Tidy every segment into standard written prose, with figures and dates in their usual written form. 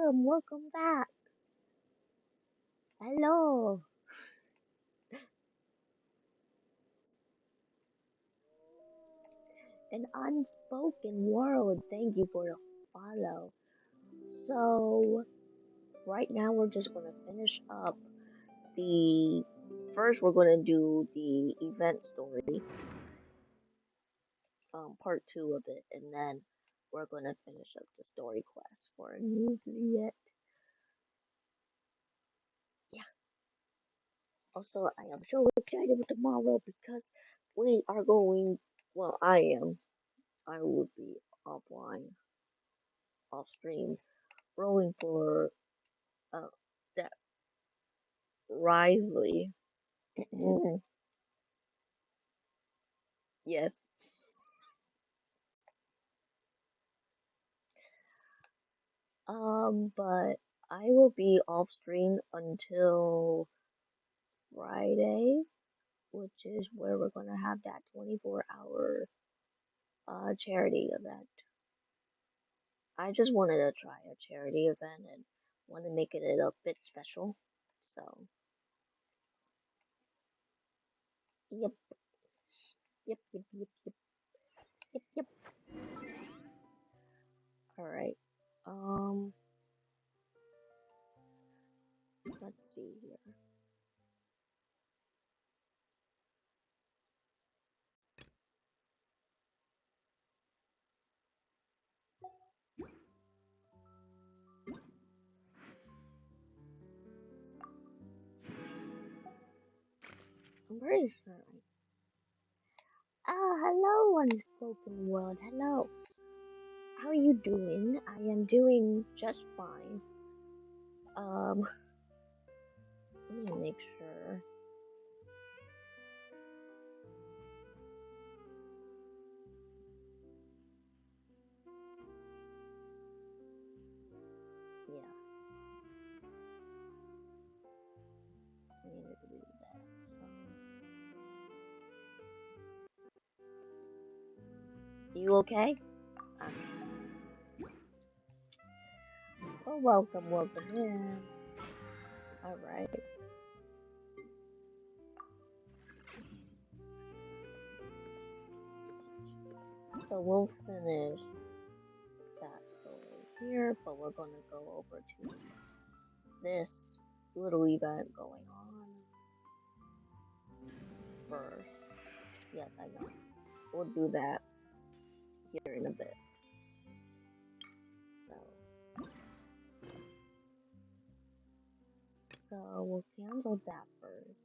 welcome back. Hello. An unspoken world. Thank you for the follow. So, right now we're just gonna finish up the. First, we're gonna do the event story, part two of it, and then we're gonna finish up the story quest for Neuvilette. Yeah. Also, I am so excited for tomorrow because we are going. Well, I am. I will be offline, off stream, rolling for uh that Risley. Yes. But I will be off stream until Friday, which is where we're gonna have that 24-hour charity event. I just wanted to try a charity event and want to make it a bit special. So, yep, yep. Yep, yep. All right. Um, let's see here. I'm pretty sure. Hello, unspoken world. Hello. How are you doing? I am doing just fine. Um, let me make sure. Yeah, I needed to do that. So, you okay? Um, well, welcome in. All right. So we'll finish that story here, but we're gonna go over to this little event going on first. Yes, I know. We'll do that here in a bit. So we'll cancel that first.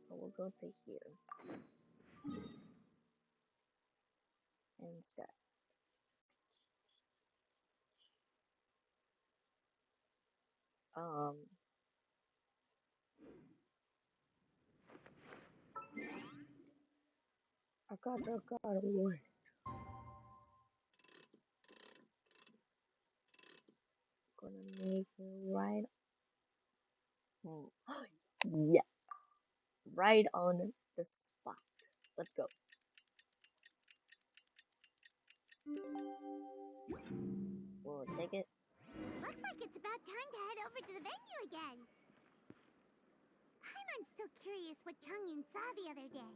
So we'll go to here instead. Um, I got away. Gonna make it right. Yes, right on the spot. Let's go. We'll take it. Looks like it's about time to head over to the venue again. I'm still curious what Changyun saw the other day.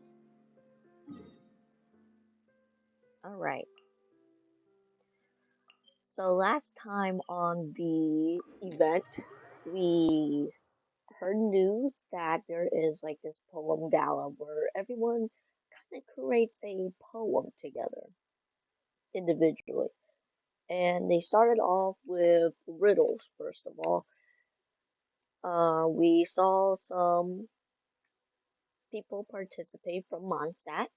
All right. So last time on the event, we heard news that there is like this poem gala where everyone kind of creates a poem together individually. And they started off with riddles, first of all. We saw some people participate from Mondstadt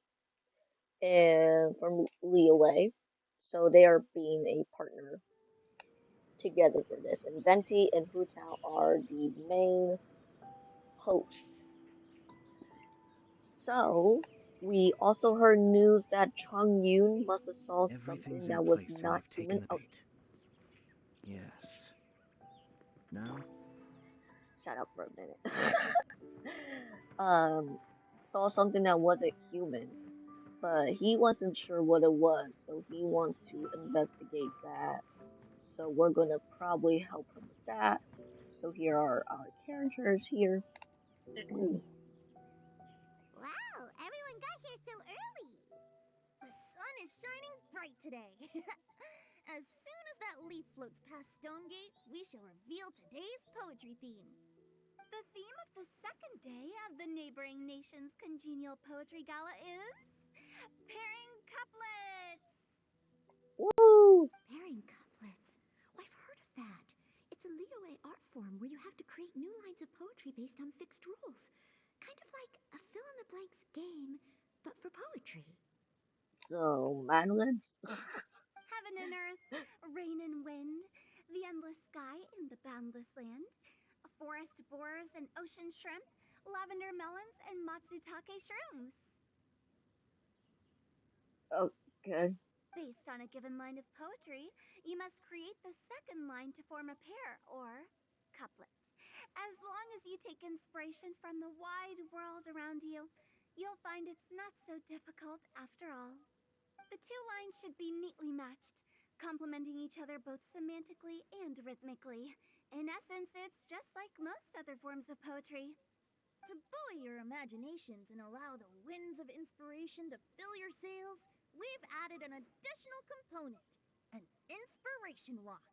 and from Leeway. So they are being a partner together for this. And Venti and Hutao are the main host. So we also heard news that Chung Yoon must have saw something Everything's in that was place and not I've human. taken the Oh, bait. Yes. Now? shut up for a minute. um, saw something that wasn't human, but he wasn't sure what it was, so he wants to investigate that. So we're gonna probably help him with that. So here are our characters here. Wow, everyone got here so early. The sun is shining bright today. As soon as that leaf floats past Stonegate, we shall reveal today's poetry theme. The theme of the second day of the neighboring nation's congenial poetry gala is pairing couplets. Woo! Pairing couplets. Oh, I've heard of that. It's a Liyue art form where you have to create new lines of poetry based on fixed rules. Kind of like a fill in the blanks game, but for poetry. So, Madeline's. Heaven and earth, rain and wind, the endless sky and the boundless land, forest borers and ocean shrimp, lavender melons and matsutake shrooms. Okay. Based on a given line of poetry, you must create the second line to form a pair, or couplet. As long as you take inspiration from the wide world around you, you'll find it's not so difficult after all. The two lines should be neatly matched, complementing each other both semantically and rhythmically. In essence, it's just like most other forms of poetry. To buoy your imaginations and allow the winds of inspiration to fill your sails, we've added an additional component, an inspiration walk.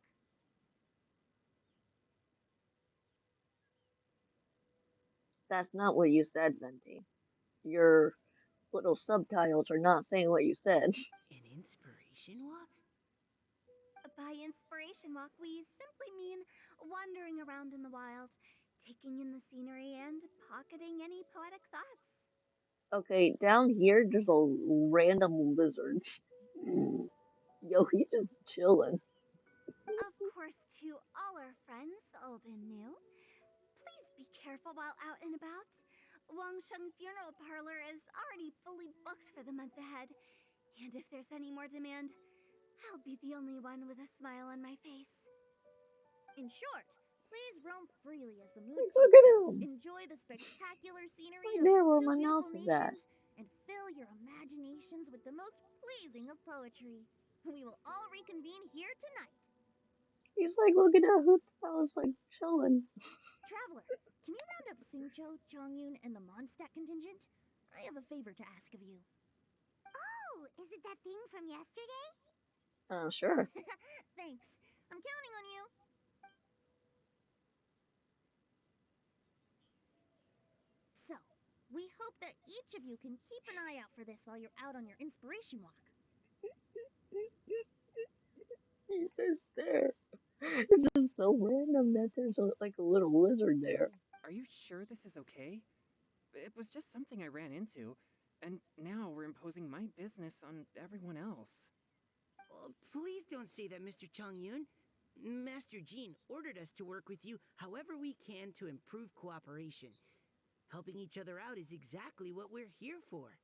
That's not what you said, Venti. Your little subtitles are not saying what you said. An inspiration walk? By inspiration walk, we simply mean wandering around in the wild, taking in the scenery, and pocketing any poetic thoughts. Okay, down here there's a random lizard. Yo, he's just chilling. Of course, to all our friends, old and new, please be careful while out and about. Wangsheng Funeral Parlor is already fully booked for the month ahead, and if there's any more demand, I'll be the only one with a smile on my face. In short, please roam freely as the mood Like, look takes at you. him. Enjoy the spectacular scenery Right of there our where two my beautiful mouse is at. nations and fill your imaginations with the most pleasing of poetry. We will all reconvene here tonight. He's like looking at who I was like chilling. Traveler, can you round up Singcho, Chongyun, and the Mondstadt contingent? I have a favor to ask of you. Oh, is it that thing from yesterday? Sure. Thanks. I'm counting on you. So, we hope that each of you can keep an eye out for this while you're out on your inspiration walk. He's just there. It's just so random that there's like a little lizard there. Are you sure this is okay? It was just something I ran into, and now we're imposing my business on everyone else. Oh, please don't say that, Mr. Chongyun. Master Jean ordered us to work with you however we can to improve cooperation. Helping each other out is exactly what we're here for.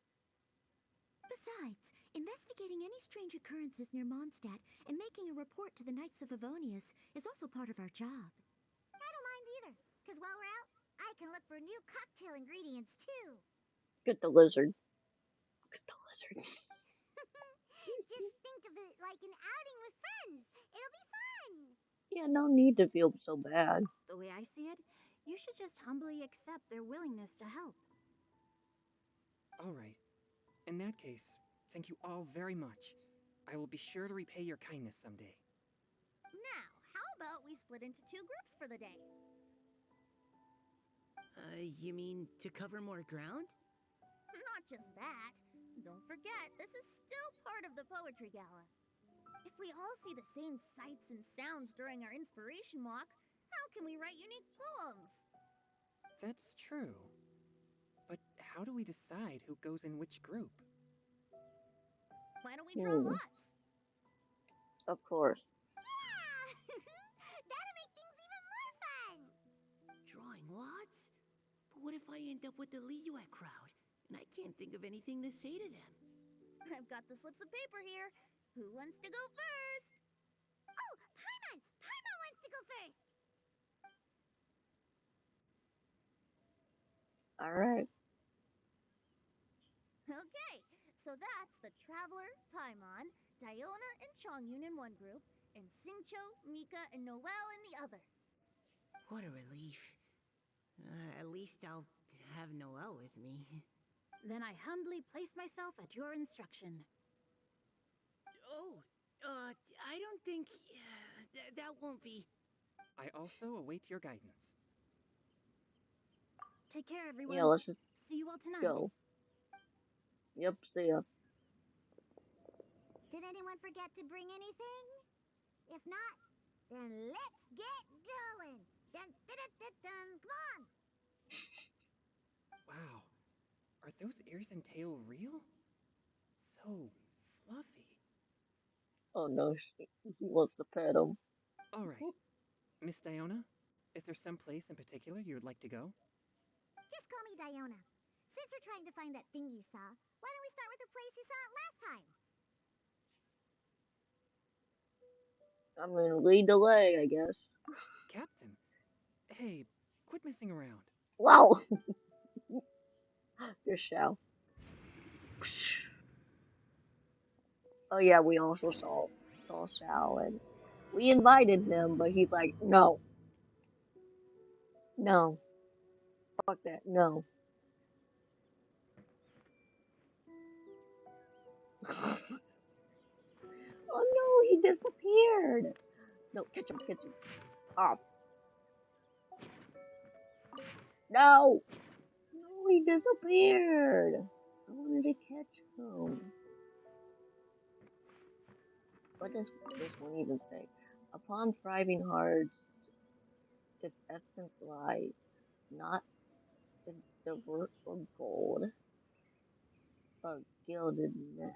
Besides, investigating any strange occurrences near Mondstadt and making a report to the Knights of Avonius is also part of our job. I don't mind either, because while we're out, I can look for new cocktail ingredients too. Get the lizard. Get the lizard. Just think of it like an outing with friends. It'll be fun. Yeah, no need to feel so bad. The way I see it, you should just humbly accept their willingness to help. All right. In that case, thank you all very much. I will be sure to repay your kindness someday. Now, how about we split into two groups for the day? You mean to cover more ground? Not just that. Don't forget, this is still part of the Poetry Gala. If we all see the same sights and sounds during our inspiration walk, how can we write unique poems? That's true. But how do we decide who goes in which group? Why don't we draw lots? Of course. Yeah! That'll make things even more fun. Drawing lots? But what if I end up with the Liyue crowd, and I can't think of anything to say to them? I've got the slips of paper here. Who wants to go first? Oh, Paimon! Paimon wants to go first. All right. Okay, so that's the Traveler, Paimon, Diona, and Chongyun in one group, and Xingqiu, Mika, and Noelle in the other. What a relief. At least I'll have Noelle with me. Then I humbly place myself at your instruction. Oh, I don't think... that won't be... I also await your guidance. Take care, everyone. Yeah, let's just See you all tonight. go. Yep, see ya. Did anyone forget to bring anything? If not, then let's get going. Dun, dun, dun, dun, dun. Come on. Wow. Are those ears and tail real? So fluffy. Oh no, he wants to pet him. All right. Miss Diona, is there some place in particular you would like to go? Just call me Diona. Since we're trying to find that thing you saw, why don't we start with the place you saw it last time? I mean, lead the way, I guess. Captain, hey, quit messing around. Wow! Just Shao. Oh yeah, we also saw Shao, and we invited him, but he's like, no, no, fuck that, no. Oh no, he disappeared. No, catch him, catch him. Oh, no, no, he disappeared. I wanted to catch him. What does this one even say? Upon thriving hard, its essence lies not in silver or gold, but gildedness.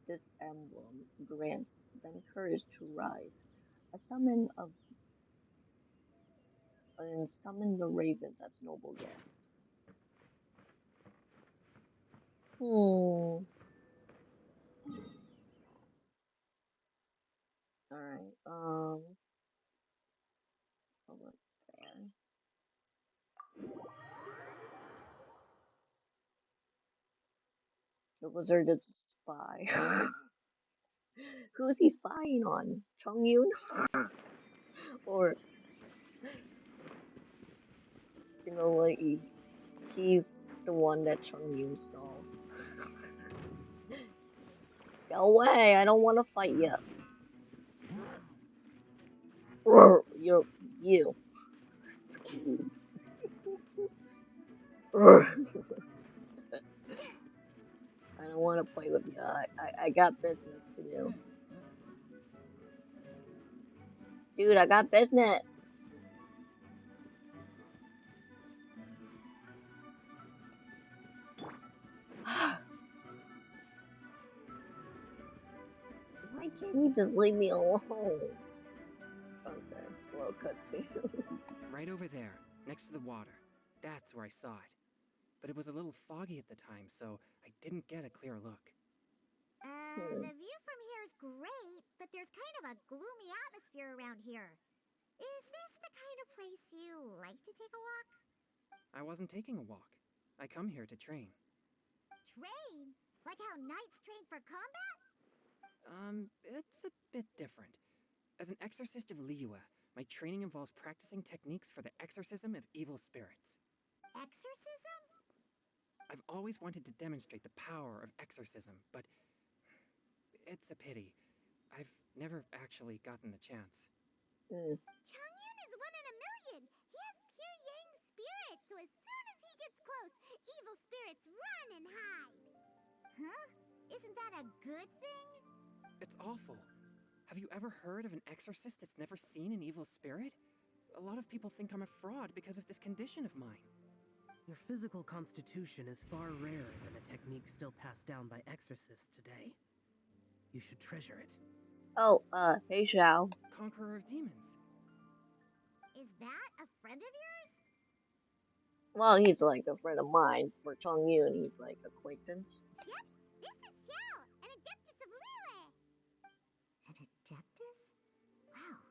This emblem grants them courage to rise. A summon of and summon the ravens as noble guests. Alright, hold on there. The wizard is a spy. Who's he spying on? Chung Yun? Or, like, he's the one that Chung Yun saw. Go away, I don't want to fight you. You. I don't want to play with you. I got business to do. Dude, I got business. Why can't you just leave me alone? Okay, slow cutscene. Right over there, next to the water. That's where I saw it. But it was a little foggy at the time, so I didn't get a clear look. The view from here is great, but there's kind of a gloomy atmosphere around here. Is this the kind of place you like to take a walk? I wasn't taking a walk. I come here to train. Train? Like how knights train for combat? It's a bit different. As an exorcist of Liyue, my training involves practicing techniques for the exorcism of evil spirits. Exorcism? I've always wanted to demonstrate the power of exorcism, but it's a pity. I've never actually gotten the chance. Changyun is one in a million. He has pure yang spirit, so as soon as he gets close, evil spirits run and hide. Huh? Isn't that a good thing? It's awful. Have you ever heard of an exorcist that's never seen an evil spirit? A lot of people think I'm a fraud because of this condition of mine. Your physical constitution is far rarer than a technique still passed down by exorcists today. You should treasure it. Oh, hey Xiao. Conqueror of demons. Is that a friend of yours? Well, he's like a friend of mine. For Chung Yun, he's like acquaintance. Yep, this is Xiao, an adeptus of Liyue. An adeptus? Wow,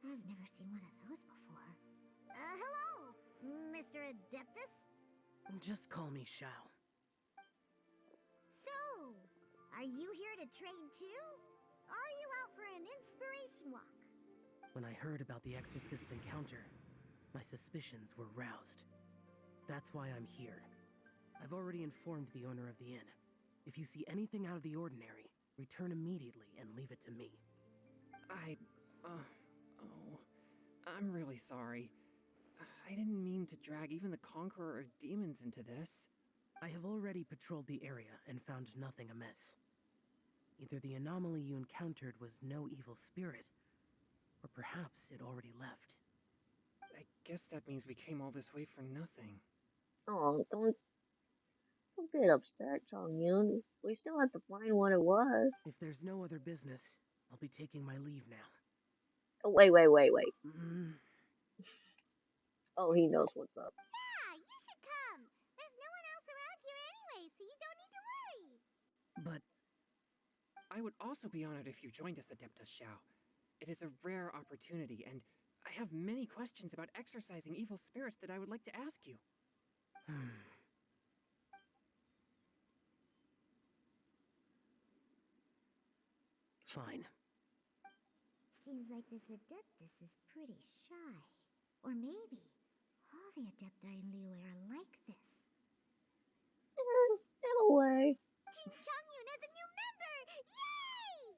I've never seen one of those before. Hello, Mr. Adeptus? Just call me Shao. So, are you here to train too? Or are you out for an inspiration walk? When I heard about the Exorcist's encounter, my suspicions were roused. That's why I'm here. I've already informed the owner of the inn. If you see anything out of the ordinary, return immediately and leave it to me. I'm really sorry. I didn't mean to drag even the Conqueror of Demons into this. I have already patrolled the area and found nothing amiss. Either the anomaly you encountered was no evil spirit, or perhaps it already left. I guess that means we came all this way for nothing. Oh, don't get upset, Chongyun. We still have to find what it was. If there's no other business, I'll be taking my leave now. Oh, wait. Mm. Oh, he knows what's up. Yeah, you should come. There's no one else around here anyway, so you don't need to worry. But I would also be honored if you joined us, Adeptus Xiao. It is a rare opportunity, and I have many questions about exorcising evil spirits that I would like to ask you. Fine. Seems like this Adeptus is pretty shy. Or maybe all the Adepti in Liyue are like this. In a way. Team Chongyun has a new member! Yay!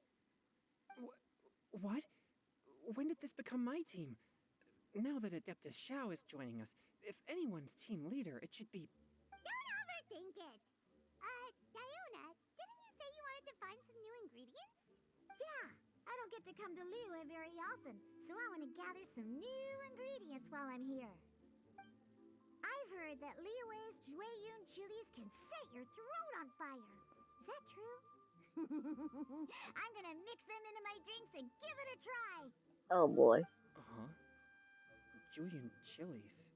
What? When did this become my team? Now that Adeptus Xiao is joining us, if anyone's team leader, it should be... Don't overthink it. Diona, didn't you say you wanted to find some new ingredients? Yeah, I don't get to come to Liyue very often, so I want to gather some new ingredients while I'm here. I've heard that Liyue's Dwagon chilies can set your throat on fire. Is that true? I'm gonna mix them into my drinks and give it a try. Oh boy. Uh-huh. Julian chilies.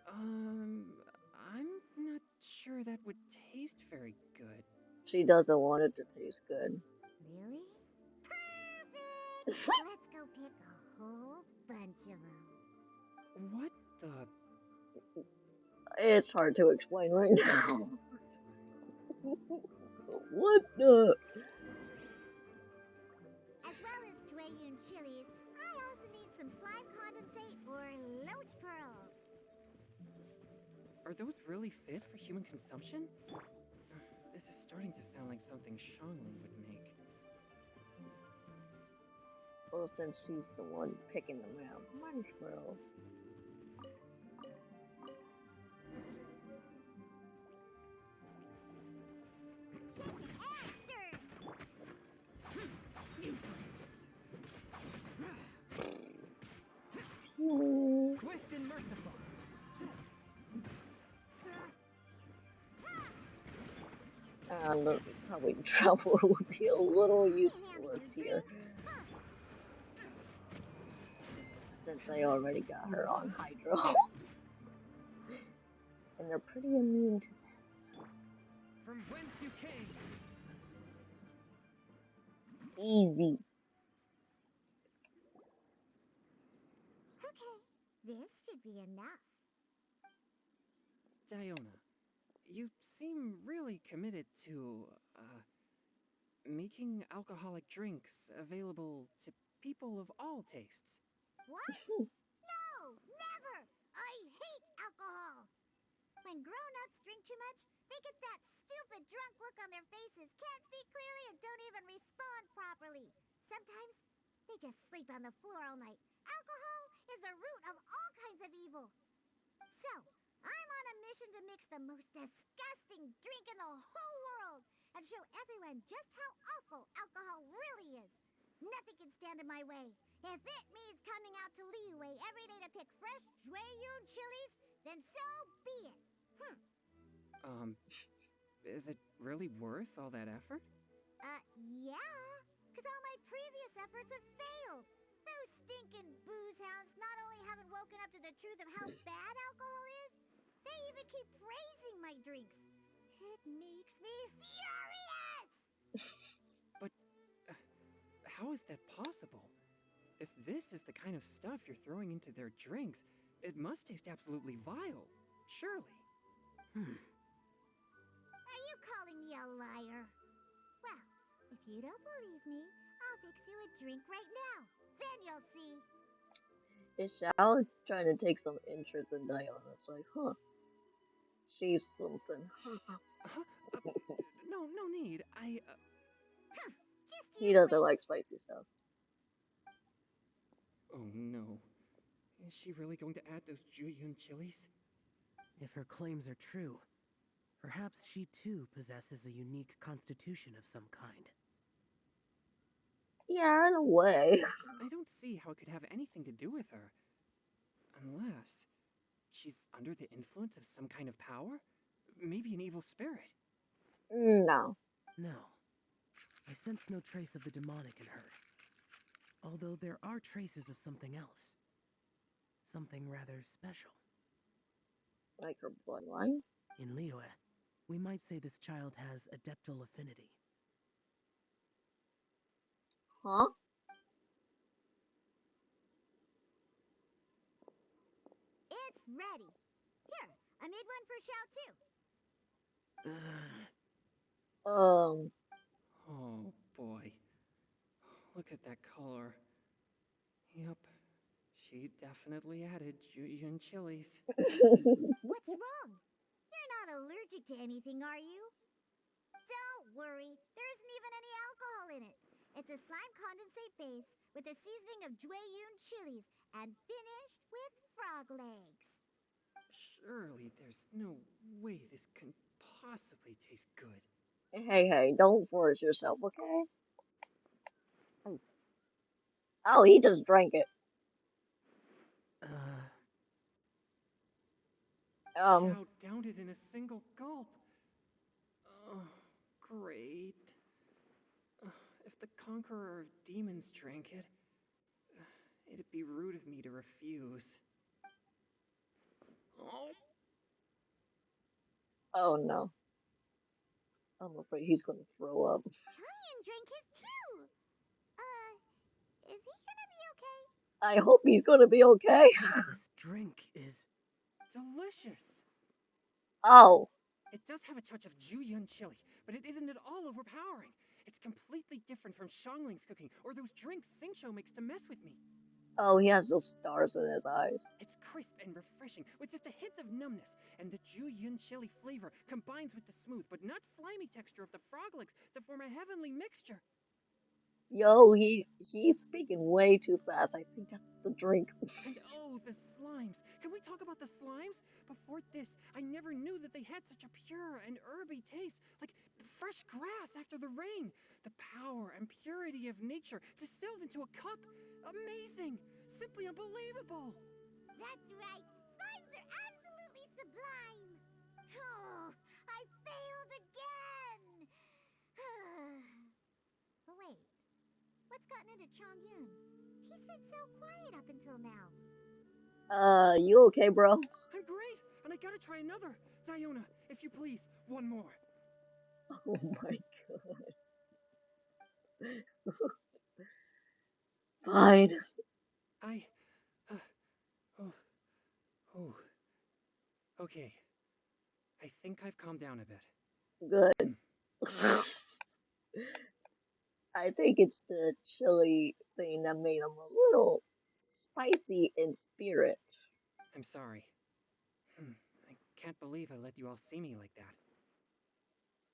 I'm not sure that would taste very good. She doesn't want it to taste good. Really? Perfect! Let's go pick a whole bunch of them. What the... It's hard to explain right now. What the... As well as Dwagon chilies, I also need some slime condensate or loach pearls. Are those really fit for human consumption? This is starting to sound like something Xiangling would make. Well, since she's the one picking them out, might as well. Swift and merciful. Probably Traveler would be a little useless here. Since they already got her on Hydro. And they're pretty immune to that. From whence you came. Easy. Okay, this should be enough. Diona, you seem really committed to, making alcoholic drinks available to people of all tastes. What? No, never! I hate alcohol! When grown-ups drink too much, they get that stupid drunk look on their faces, can't speak clearly, and don't even respond properly. Sometimes, they just sleep on the floor all night. Alcohol is the root of all kinds of evil. So, I'm on a mission to mix the most disgusting drink in the whole world and show everyone just how awful alcohol really is. Nothing can stand in my way. If it means coming out to Liyue every day to pick fresh Dwagon chilies, then so be it. Is it really worth all that effort? Yeah, because all my previous efforts have failed. Those stinking booze hounds not only haven't woken up to the truth of how bad alcohol is, they even keep praising my drinks. It makes me furious! But how is that possible? If this is the kind of stuff you're throwing into their drinks, it must taste absolutely vile. Surely. Are you calling me a liar? Well, if you don't believe me, I'll fix you a drink right now. Then you'll see. Is Xiao trying to take some interest in Diana? It's like, huh, she's something. Huh? Uh, no need. Just you He doesn't wait. like spicy stuff. Oh no. Is she really going to add those Juyun chilies? If her claims are true, perhaps she too possesses a unique constitution of some kind. Yeah, in a way. I don't see how it could have anything to do with her. Unless she's under the influence of some kind of power? Maybe an evil spirit. No. No, I sense no trace of the demonic in her. Although there are traces of something else. Something rather special. Like her bloodline? In Liyue, we might say this child has adeptal affinity. Huh? It's ready. Here, I made one for Xiao too. Um, Oh boy. Look at that color. Yep. She definitely added Juyun chilies. What's wrong? You're not allergic to anything, are you? Don't worry, there isn't even any alcohol in it. It's a slime condensate base with a seasoning of Dwagon chilies and finished with frog legs. Surely there's no way this can possibly taste good. hey, don't force yourself, okay? Oh, he just drank it. Uh, Xiao downed it in a single gulp. Oh, great. If the conqueror of demons drank it, it'd be rude of me to refuse. Oh, Oh no. I'm afraid he's gonna throw up. Changyan drank his too. Is he gonna be okay? I hope he's gonna be okay. this drink is... delicious! Oh. It does have a touch of Juyun chili, but it isn't at all overpowering. It's completely different from Xiangling's cooking or those drinks Xingqiu makes to mess with me. Oh, he has those stars in his eyes. It's crisp and refreshing, with just a hint of numbness, and the Juyun chili flavor combines with the smooth but not slimy texture of the frog legs to form a heavenly mixture. Yo, he's speaking way too fast. I think that's the drink. And oh, the slimes. Can we talk about the slimes? Before this, I never knew that they had such a pure and herby taste, like fresh grass after the rain. The power and purity of nature distilled into a cup. Amazing! Simply unbelievable! That's right. Slimes are absolutely sublime. Oh, I failed again. But wait, what's gotten into Chongyun? He's been so quiet up until now. You okay, bro? I'm great, and I gotta try another. Diona, if you please, one more. Oh my god. Fine. I. Oh. Oh. Okay. I think I've calmed down a bit. Good. I think it's the chili thing that made him a little spicy in spirit. I'm sorry. I can't believe I let you all see me like that.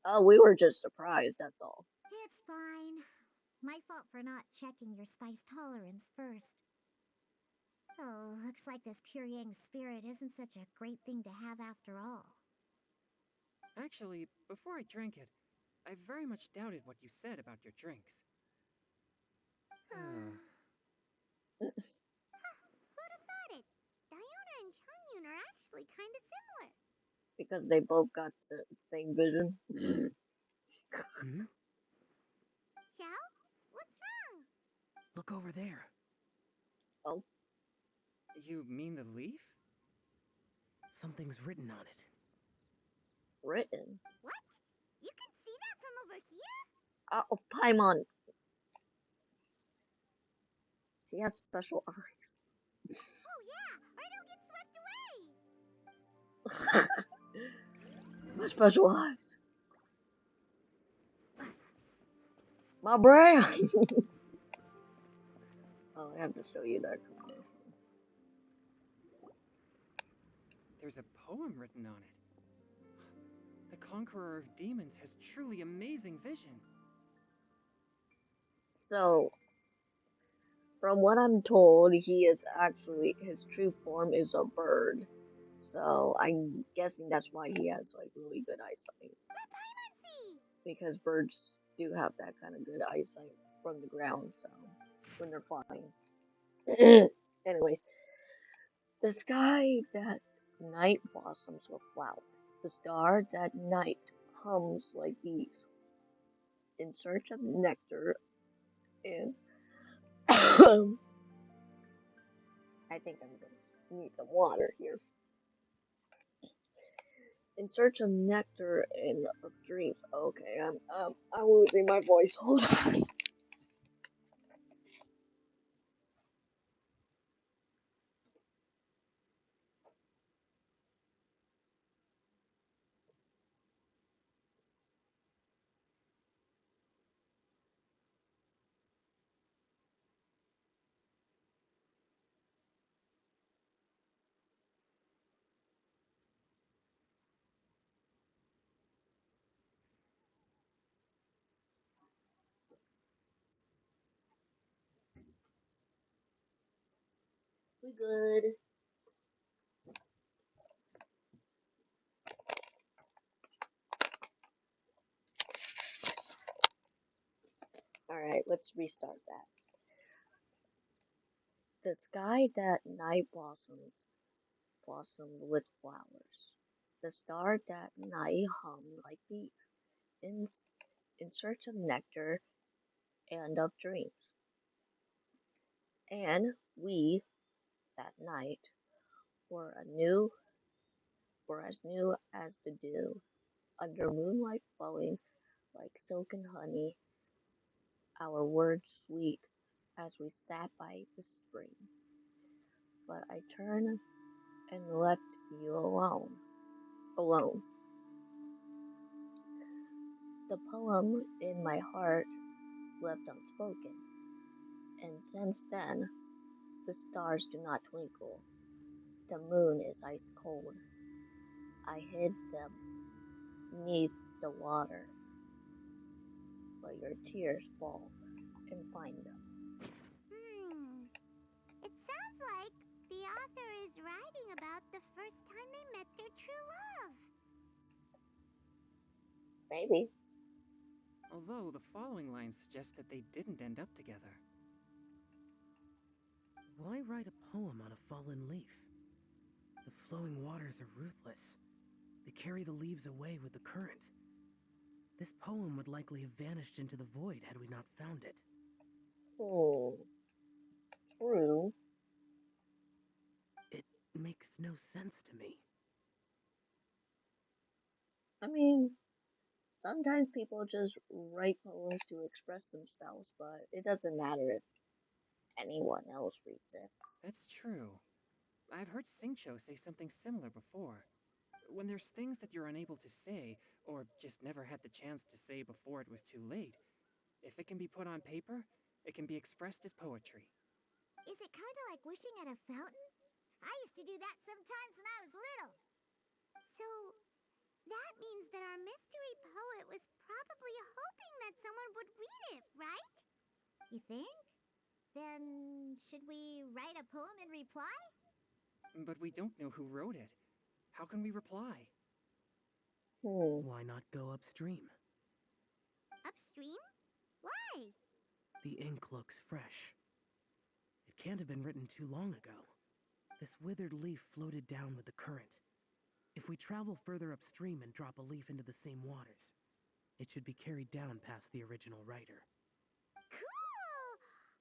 Oh, we were just surprised, that's all. It's fine. My fault for not checking your spice tolerance first. Oh, looks like this pure yang spirit isn't such a great thing to have after all. Actually, before I drank it, I very much doubted what you said about your drinks. Who'd have thought it? Diona and Changyun are actually kind of similar. Because they both got the same vision. Hmm? Xiao? What's wrong? Look over there. Oh, You mean the leaf? Something's written on it. written. What? You can see that from over here? Oh, Paimon. He has special eyes. Oh yeah, or it'll get swept away. My special eyes. My brain. Oh, I have to show you that commercial. there's a poem written on it. The conqueror of demons has truly amazing vision. So, from what I'm told, he is actually, his true form is a bird. So, I'm guessing that's why he has, like, really good eyesight. Because birds do have that kind of good eyesight from the ground, so, when they're flying. Anyways, the sky that night blossoms with flowers. The star that night hums like bees. In search of nectar and I think I'm gonna need some water here. In search of nectar and of dreams. Okay, I'm losing my voice. Hold on. We good. Alright, let's restart that. The sky that night blossomed with flowers. The star that night hummed like bees. In, in search of nectar and of dreams. And we, that night, were as new as the dew, under moonlight flowing like silken honey, our words sweet as we sat by the spring. But I turned and left you alone. The poem in my heart left unspoken, and since then the stars do not twinkle, the moon is ice cold. I hid them 'neath the water, but your tears fall and find them. It sounds like the author is writing about the first time they met their true love. Maybe. Although the following lines suggest that they didn't end up together. Why write a poem on a fallen leaf? The flowing waters are ruthless. They carry the leaves away with the current. This poem would likely have vanished into the void had we not found it. True. It makes no sense to me. I mean, sometimes people just write poems to express themselves, but it doesn't matter if anyone else reads it. That's true. I've heard Singcho say something similar before. When there's things that you're unable to say, or just never had the chance to say before it was too late, if it can be put on paper, it can be expressed as poetry. Is it kind of like wishing at a fountain? I used to do that sometimes when I was little. So, that means that our mystery poet was probably hoping that someone would read it, right? You think? Then, should we write a poem in reply? But we don't know who wrote it. How can we reply? Why not go upstream? Upstream? Why? The ink looks fresh. It can't have been written too long ago. This withered leaf floated down with the current. If we travel further upstream and drop a leaf into the same waters, it should be carried down past the original writer. Cool!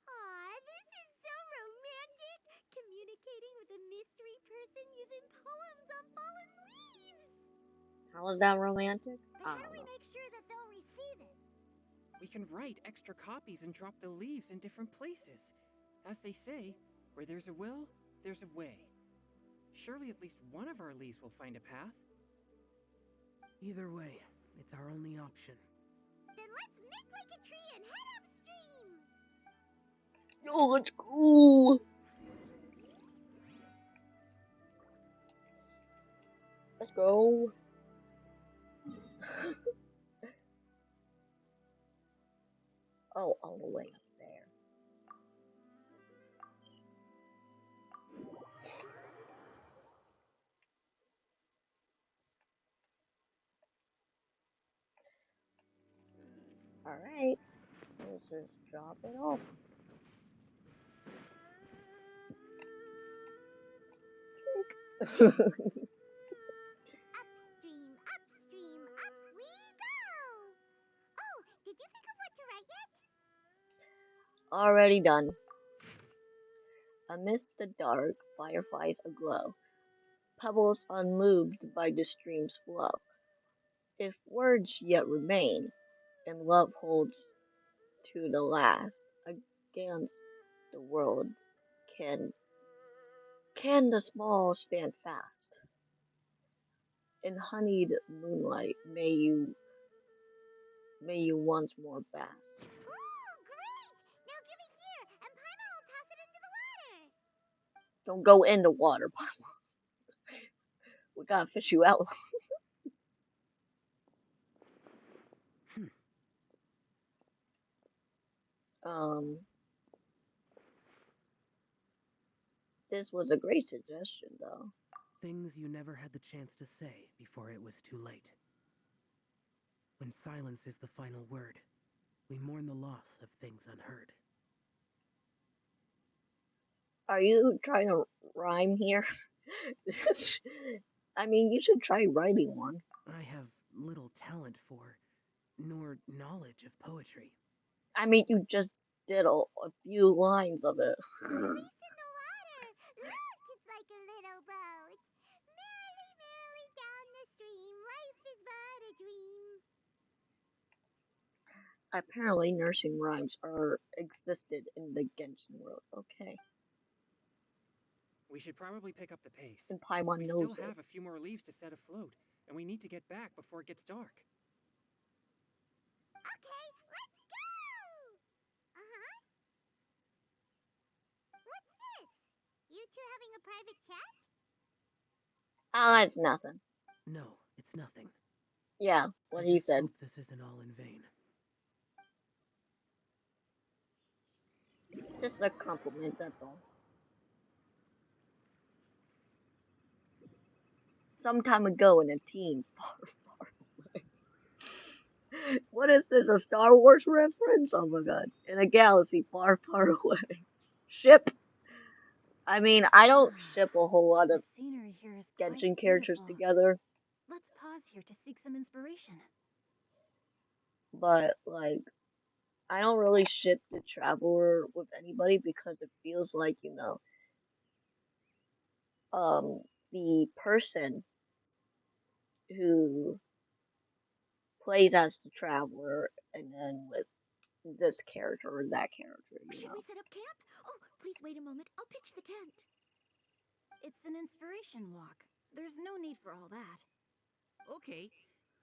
Aw, this is so romantic! Communicating with a mystery person using poems on fallen leaves! How is that romantic? But how do we make sure that they'll receive it? We can write extra copies and drop the leaves in different places. As they say, where there's a will, there's a way. Surely at least one of our leaves will find a path. Either way, it's our only option. Then let's make like a tree and head upstream! Yo, let's go! Let's go. Oh, all the way up there. Alright, let's just drop it off. Upstream, upstream, up we go! Oh, did you think of what to write yet? Already done. Amidst the dark, fireflies aglow, pebbles unmoved by the stream's flow. If words yet remain, and love holds to the last, against the world, can can the small stand fast? In honeyed moonlight, may you once more bask. Ooh, great! Now give it here, and Paimon will toss it into the water. Don't go in the water, we gotta fish you out. um, this was a great suggestion, though. Things you never had the chance to say before it was too late. When silence is the final word, we mourn the loss of things unheard. Are you trying to rhyme here? I mean, you should try writing one. I have little talent for, nor knowledge of poetry. I mean, you just did a few lines of it. Release in the water! Look, it's like a little boat. Merrily, merrily down the stream, life is but a dream. Apparently, nursing rhymes are existed in the Genshin world. Okay, We should probably pick up the pace. and Paimon We still knows it. have a few more leaves to set afloat, and we need to get back before it gets dark. Okay, let's go! Uh-huh. What's this? You two having a private chat? Ah, it's nothing. No, it's nothing. Yeah, I what he just said. hope this isn't all in vain. Just a compliment, that's all. Some time ago in a teen far, far away. What is this? A Star Wars reference? Oh my god. In a galaxy far, far away. Ship. I mean, I don't ship a whole lot The of scenery here is quite Genshin characters beautiful. together, Let's pause here to seek some inspiration. but like, I don't really ship the Traveler with anybody because it feels like, um, the person who plays as the Traveler and then with this character or that character. Should we set up camp? Oh, please wait a moment. I'll pitch the tent. It's an inspiration walk. There's no need for all that. Okay,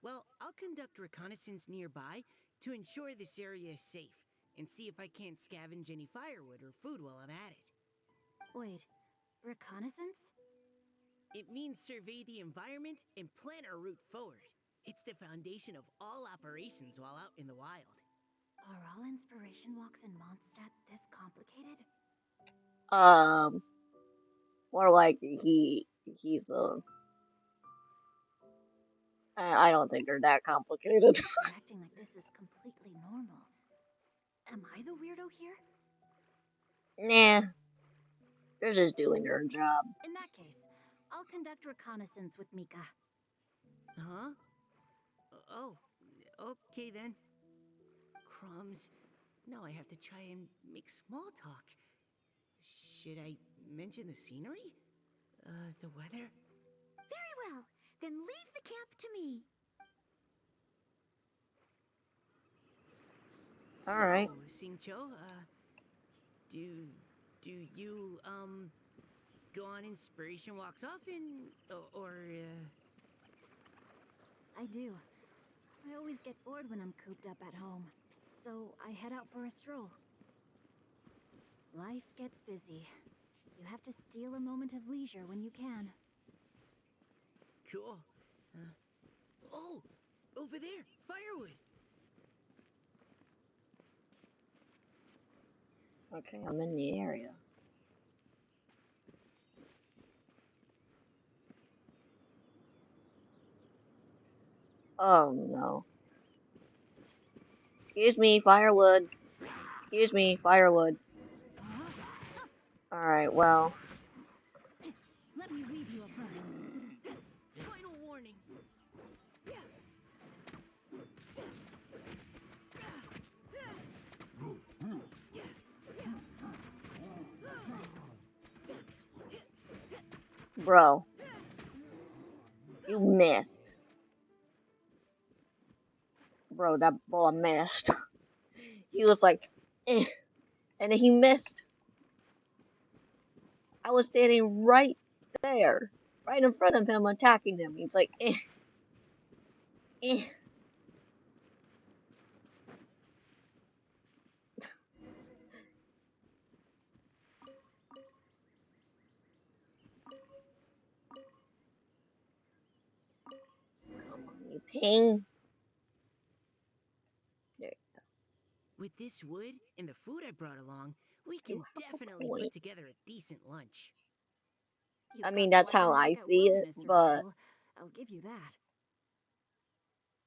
well, I'll conduct reconnaissance nearby to ensure this area is safe and see if I can't scavenge any firewood or food while I'm at it. Wait, reconnaissance? It means survey the environment and plan our route forward. It's the foundation of all operations while out in the wild. Are all inspiration walks in Mondstadt this complicated? More like he's I don't think they're that complicated. You're acting like this is completely normal. Am I the weirdo here? Nah, they're just doing their job. In that case, I'll conduct reconnaissance with Mika. Huh? Oh, okay then. Crumbs. Now I have to try and make small talk. Should I mention the scenery? The weather? Very well. Then leave the camp to me. Alright. So, Singcho, do you, go on inspiration walks often? I do. I always get bored when I'm cooped up at home, so I head out for a stroll. Life gets busy. You have to steal a moment of leisure when you can. cool. Oh, over there, firewood. Okay, I'm in the area. Oh no. Excuse me, firewood. Excuse me, firewood. Alright, well. Let me leave you a bird. Final warning. Bro. You missed. Bro, that ball missed. He was like, eh. And then he missed. I was standing right there. Right in front of him, attacking him. He's like, eh. Eh. Come on, you ping. There, With this wood and the food I brought along, we you can have a definitely point. put together a decent lunch. I You've mean, got that's quite a how knack I at see it, wilderness survival. I'll give you that.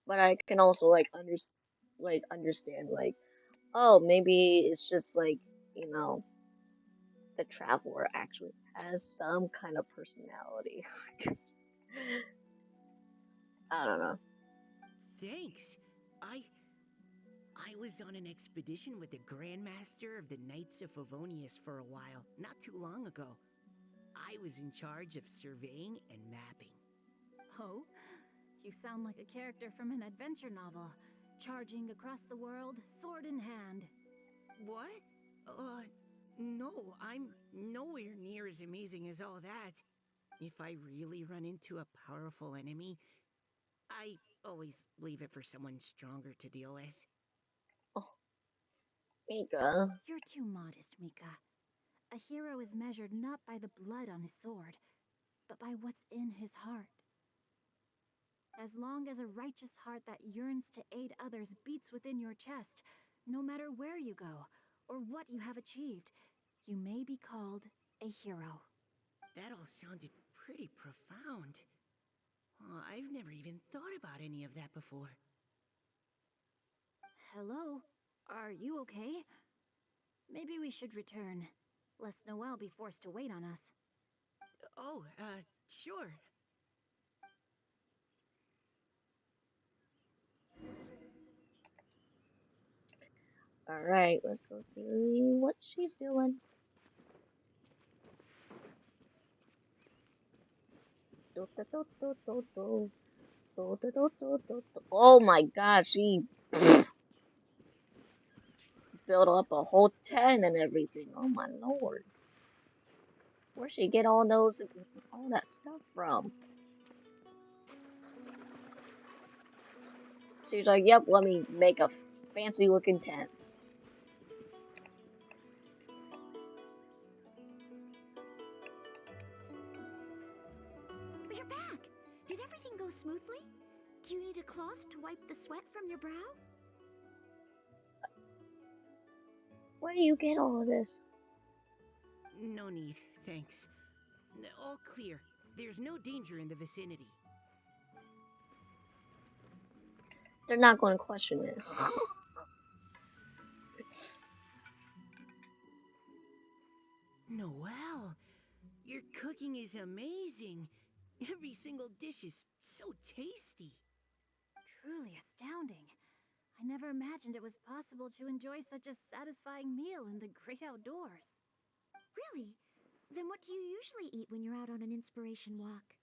but I can also understand oh, maybe it's just you know, the traveler actually has some kind of personality. I don't know. Thanks. I I was on an expedition with the Grandmaster of the Knights of Favonius for a while, not too long ago. I was in charge of surveying and mapping. Oh, you sound like a character from an adventure novel, charging across the world, sword in hand. What? No, I'm nowhere near as amazing as all that. If I really run into a powerful enemy, I always leave it for someone stronger to deal with. Oh, Mika. You're too modest, Mika. A hero is measured not by the blood on his sword, but by what's in his heart. As long as a righteous heart that yearns to aid others beats within your chest, no matter where you go or what you have achieved, you may be called a hero. That all sounded pretty profound. Oh, I've never even thought about any of that before. Hello? Are you okay? Maybe we should return, lest Noelle be forced to wait on us. Oh, sure. Alright, let's go see what she's doing. Do, do, do, do, do, do. Do, do, do, do, do, do. Oh my god, she built up a whole 10 and everything. Oh my lord. Where'd she get all that stuff from? She's like, yep, let me make a fancy looking tent. You're back! Did everything go smoothly? Do you need a cloth to wipe the sweat from your brow? Where do you get all of this? No need, thanks. All clear. There's no danger in the vicinity. They're not going to question it. Noelle, your cooking is amazing. Every single dish is so tasty. Truly astounding. I never imagined it was possible to enjoy such a satisfying meal in the great outdoors. Really? Then what do you usually eat when you're out on an inspiration walk?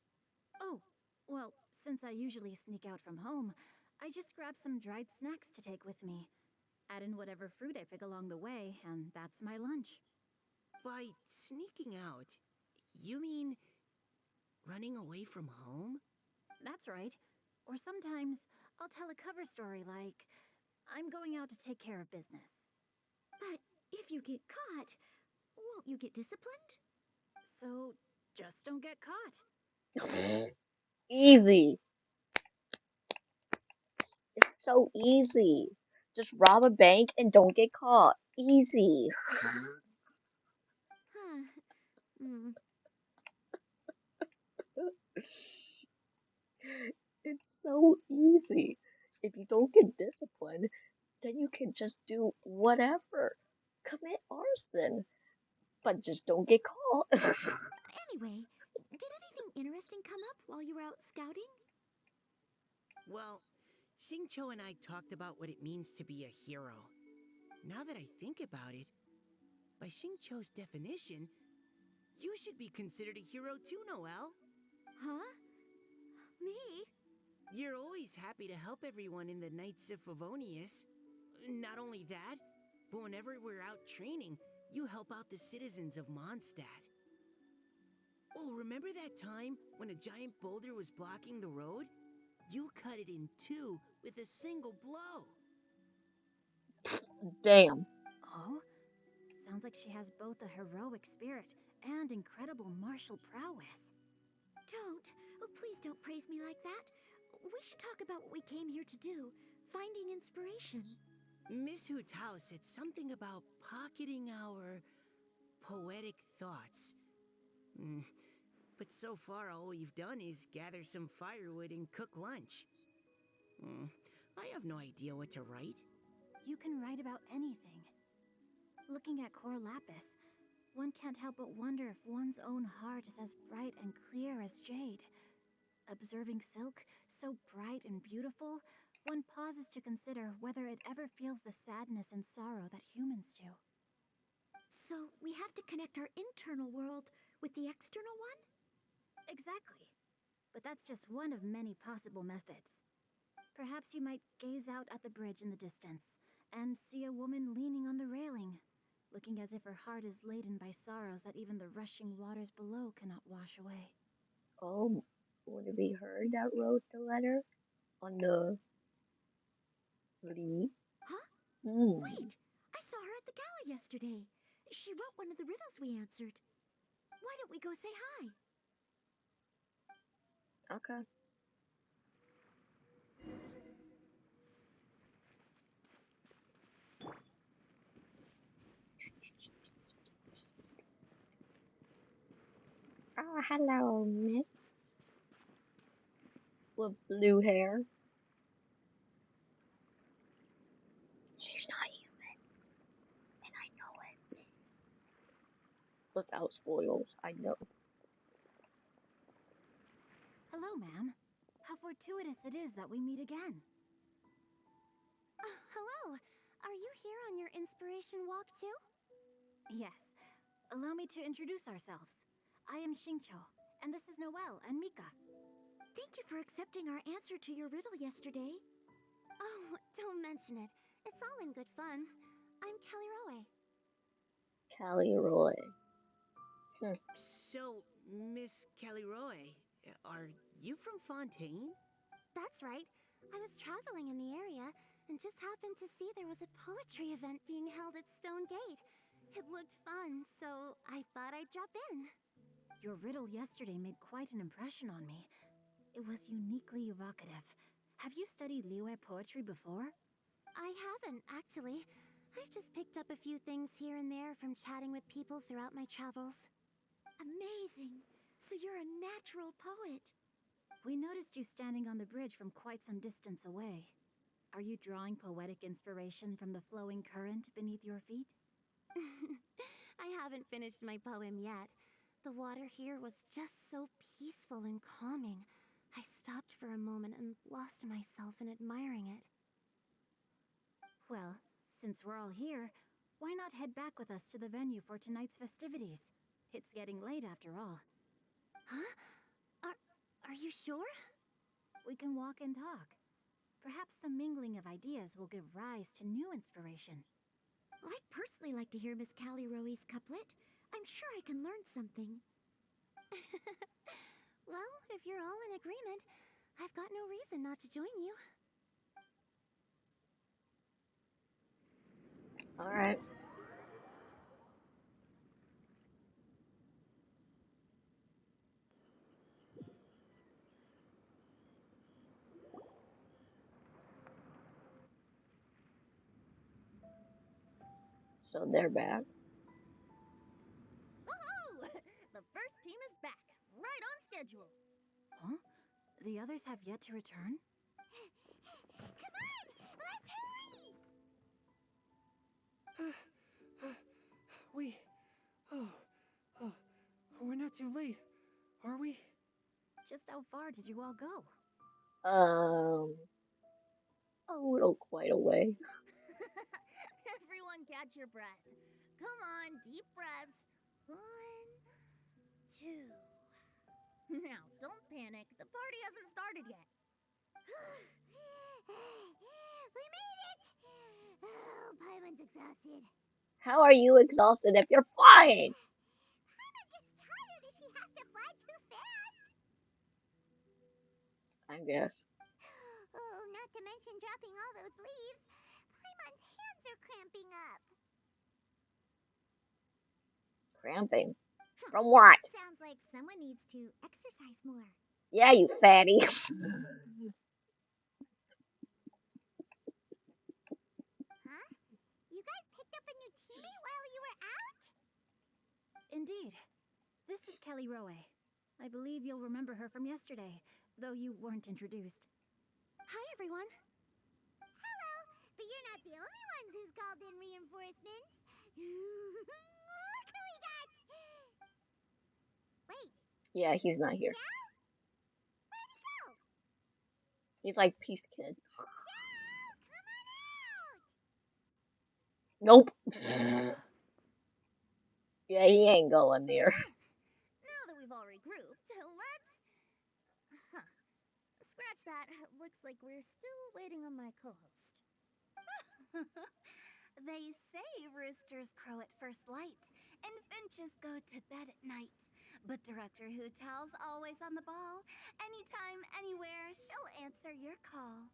Oh, well, since I usually sneak out from home, I just grab some dried snacks to take with me. Add in whatever fruit I pick along the way, and that's my lunch. By sneaking out, you mean running away from home? That's right. Or sometimes I'll tell a cover story like, I'm going out to take care of business. But if you get caught, won't you get disciplined? So just don't get caught. Easy. It's so easy. Just rob a bank and don't get caught. Easy. Huh. Hmm. It's so easy. If you don't get disciplined, then you can just do whatever. Commit arson, but just don't get caught. Anyway, did anything interesting come up while you were out scouting? Well, Xingqiu and I talked about what it means to be a hero. Now that I think about it, by Xingqiu's definition, you should be considered a hero too, Noelle. Huh? Me? You're always happy to help everyone in the Knights of Favonius. Not only that, but whenever we're out training, you help out the citizens of Mondstadt. Oh, remember that time when a giant boulder was blocking the road? You cut it in two with a single blow. Damn. Oh, sounds like she has both a heroic spirit and incredible martial prowess. Don't. Oh, please don't praise me like that. We should talk about what we came here to do, finding inspiration. Miss Hutao said something about pocketing our poetic thoughts. Mm, but so far, all we've done is gather some firewood and cook lunch. Mm, I have no idea what to write. You can write about anything. Looking at Cor Lapis, one can't help but wonder if one's own heart is as bright and clear as jade. Observing silk, so bright and beautiful, one pauses to consider whether it ever feels the sadness and sorrow that humans do. So we have to connect our internal world with the external one? Exactly. But that's just one of many possible methods. Perhaps you might gaze out at the bridge in the distance and see a woman leaning on the railing, looking as if her heart is laden by sorrows that even the rushing waters below cannot wash away. Oh, would it be her that wrote the letter on the leaf? Huh? Hmm. Wait! I saw her at the gala yesterday. She wrote one of the riddles we answered. Why don't we go say hi? Okay. Ah, hello, miss. With blue hair. She's not human, and I know it. Without spoils, I know. Hello, ma'am. How fortuitous it is that we meet again. Hello. Are you here on your inspiration walk too? Yes. Allow me to introduce ourselves. I am Xingqiu, and this is Noelle and Mika. Thank you for accepting our answer to your riddle yesterday. Oh, don't mention it. It's all in good fun. I'm Kelly Rowe. Callie Roy. Hmm. So, Miss Caliroy, are you from Fontaine? That's right. I was traveling in the area and just happened to see there was a poetry event being held at Stone Gate. It looked fun, so I thought I'd drop in. Your riddle yesterday made quite an impression on me. It was uniquely evocative. Have you studied Liyue poetry before? I haven't, actually. I've just picked up a few things here and there from chatting with people throughout my travels. Amazing! So you're a natural poet. We noticed you standing on the bridge from quite some distance away. Are you drawing poetic inspiration from the flowing current beneath your feet? I haven't finished my poem yet. The water here was just so peaceful and calming. I stopped for a moment and lost myself in admiring it. Well, since we're all here, why not head back with us to the venue for tonight's festivities? It's getting late after all. Huh? Are you sure? We can walk and talk. Perhaps the mingling of ideas will give rise to new inspiration. I'd personally like to hear Miss Callie Rowe's couplet. I'm sure I can learn something. Well, if you're all in agreement, I've got no reason not to join you. Alright. So they're back. Woohoo! The first team is back, right on schedule. Huh? The others have yet to return? Come on, let's hurry! We. Oh. Oh. We're not too late, are we? Just how far did you all go? A little quite away. Everyone catch your breath. Come on, deep breaths. 1, 2. Now, don't panic. The party hasn't started yet. We made it! Oh, Paimon's exhausted. How are you exhausted if you're flying? Paimon gets tired if she has to fly too fast. I guess. Oh, not to mention dropping all those leaves. Paimon's hands are cramping up. Cramping. From what? Sounds like someone needs to exercise more. Yeah, you fatty. Huh? You guys picked up a new teammate while you were out? Indeed. This is Kelly Rowe. I believe you'll remember her from yesterday, though you weren't introduced. Hi, everyone. Hello, but you're not the only ones who's called in reinforcements. Look who we got! Wait, Yeah, he's not here. Xiao? Where'd he go? He's like Peace Kid. Xiao, come on out! Nope. Yeah, he ain't going there. Now that we've all regrouped, let's... Huh. Scratch that. Looks like we're still waiting on my co-host. They say roosters crow at first light, and finches go to bed at night. But Director Hu Tao's always on the ball. Anytime, anywhere, she'll answer your call.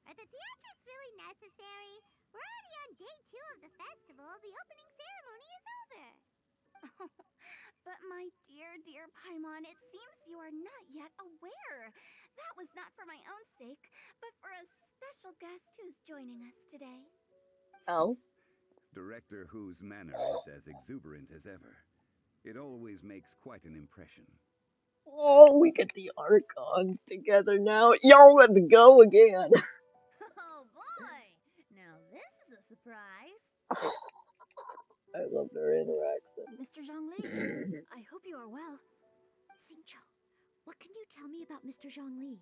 Are the theatrics really necessary? We're already on day 2 of the festival. The opening ceremony is over. But my dear, dear Paimon, it seems you are not yet aware. That was not for my own sake, but for a special guest who's joining us today. Oh. Director Who's manner is as exuberant as ever. It always makes quite an impression. Oh, we get the Archon together now. Yo, let's go again. Oh boy! Now this is a surprise. I love their interaction. Mr. Zhongli, I hope you are well. Xingqiu, what can you tell me about Mr. Zhongli?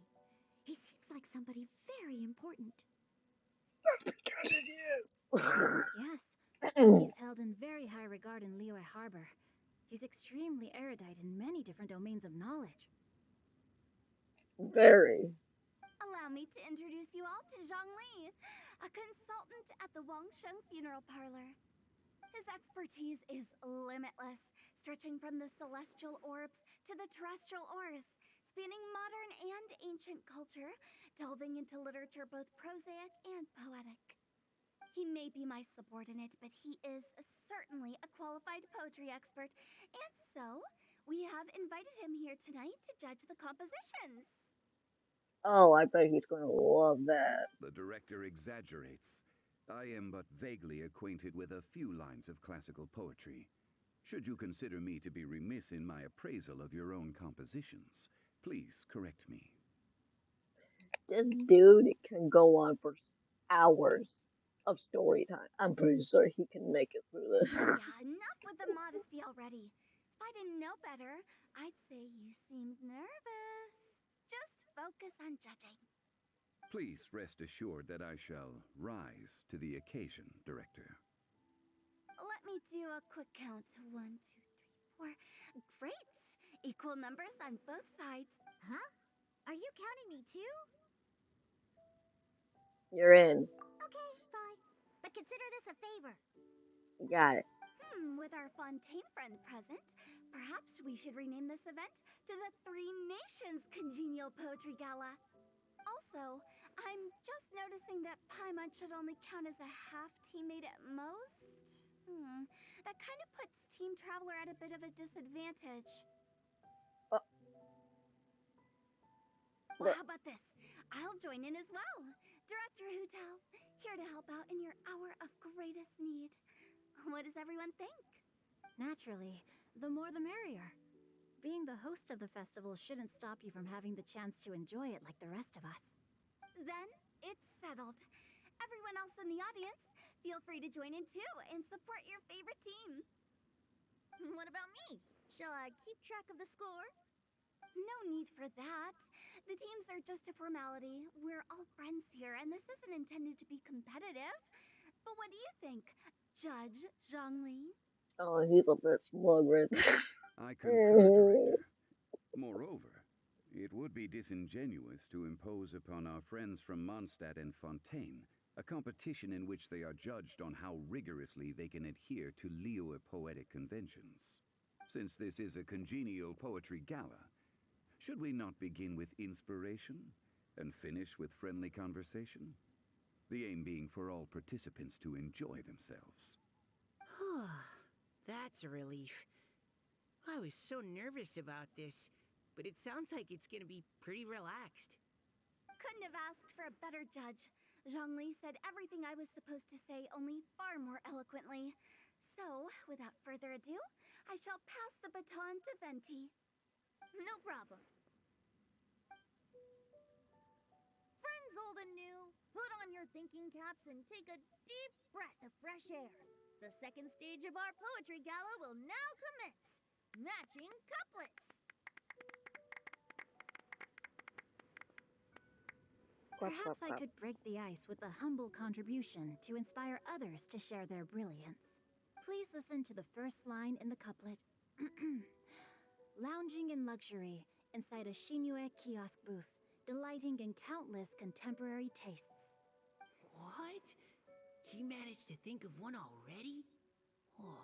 He seems like somebody very important. Yes, he's held in very high regard in Liyue Harbor. He's extremely erudite in many different domains of knowledge. Very. Allow me to introduce you all to Zhongli, a consultant at the Wangsheng Funeral Parlor. His expertise is limitless, stretching from the celestial orbs to the terrestrial ores, spanning modern and ancient culture, delving into literature both prosaic and poetic. He may be my subordinate, but he is certainly a qualified poetry expert, and so we have invited him here tonight to judge the compositions. Oh, I bet he's gonna love that. The director exaggerates. I am but vaguely acquainted with a few lines of classical poetry. Should you consider me to be remiss in my appraisal of your own compositions, please correct me. This dude can go on for hours of story time. I'm pretty sure he can make it through this. Yeah, enough with the modesty already. If I didn't know better, I'd say you seemed nervous. Just focus on judging. Please rest assured that I shall rise to the occasion, Director. Let me do a quick count. 1, 2, 3, 4. Great! Equal numbers on both sides. Huh? Are you counting me too? You're in. Okay, fine. But consider this a favor. Got it. With our Fontaine friend present, perhaps we should rename this event to the Three Nations Congenial Poetry Gala. Also, I'm just noticing that Paimon should only count as a half teammate at most. That kind of puts Team Traveler at a bit of a disadvantage. Well, how about this? I'll join in as well. Director Hutel, here to help out in your hour of greatest need. What does everyone think? Naturally, the more the merrier. Being the host of the festival shouldn't stop you from having the chance to enjoy it like the rest of us. Then, it's settled. Everyone else in the audience, feel free to join in too and support your favorite team. What about me? Shall I keep track of the score? No need for that. The teams are just a formality. We're all friends here, and this isn't intended to be competitive. But what do you think, Judge Zhongli? Oh, he's a bit smug right there. I concur, Director. Moreover, it would be disingenuous to impose upon our friends from Mondstadt and Fontaine a competition in which they are judged on how rigorously they can adhere to Liyue poetic conventions. Since this is a congenial poetry gala, should we not begin with inspiration and finish with friendly conversation? The aim being for all participants to enjoy themselves. That's a relief. I was so nervous about this, but it sounds like it's gonna be pretty relaxed. Couldn't have asked for a better judge. Zhongli said everything I was supposed to say, only far more eloquently. So, without further ado, I shall pass the baton to Venti. No problem. Friends old and new, put on your thinking caps and take a deep breath of fresh air. The second stage of our poetry gala will now commence. Matching couplets. Perhaps I could break the ice with a humble contribution to inspire others to share their brilliance. Please listen to the first line in the couplet. Lounging in luxury inside a Shinue kiosk booth, delighting in countless contemporary tastes. What? He managed to think of one already? Oh,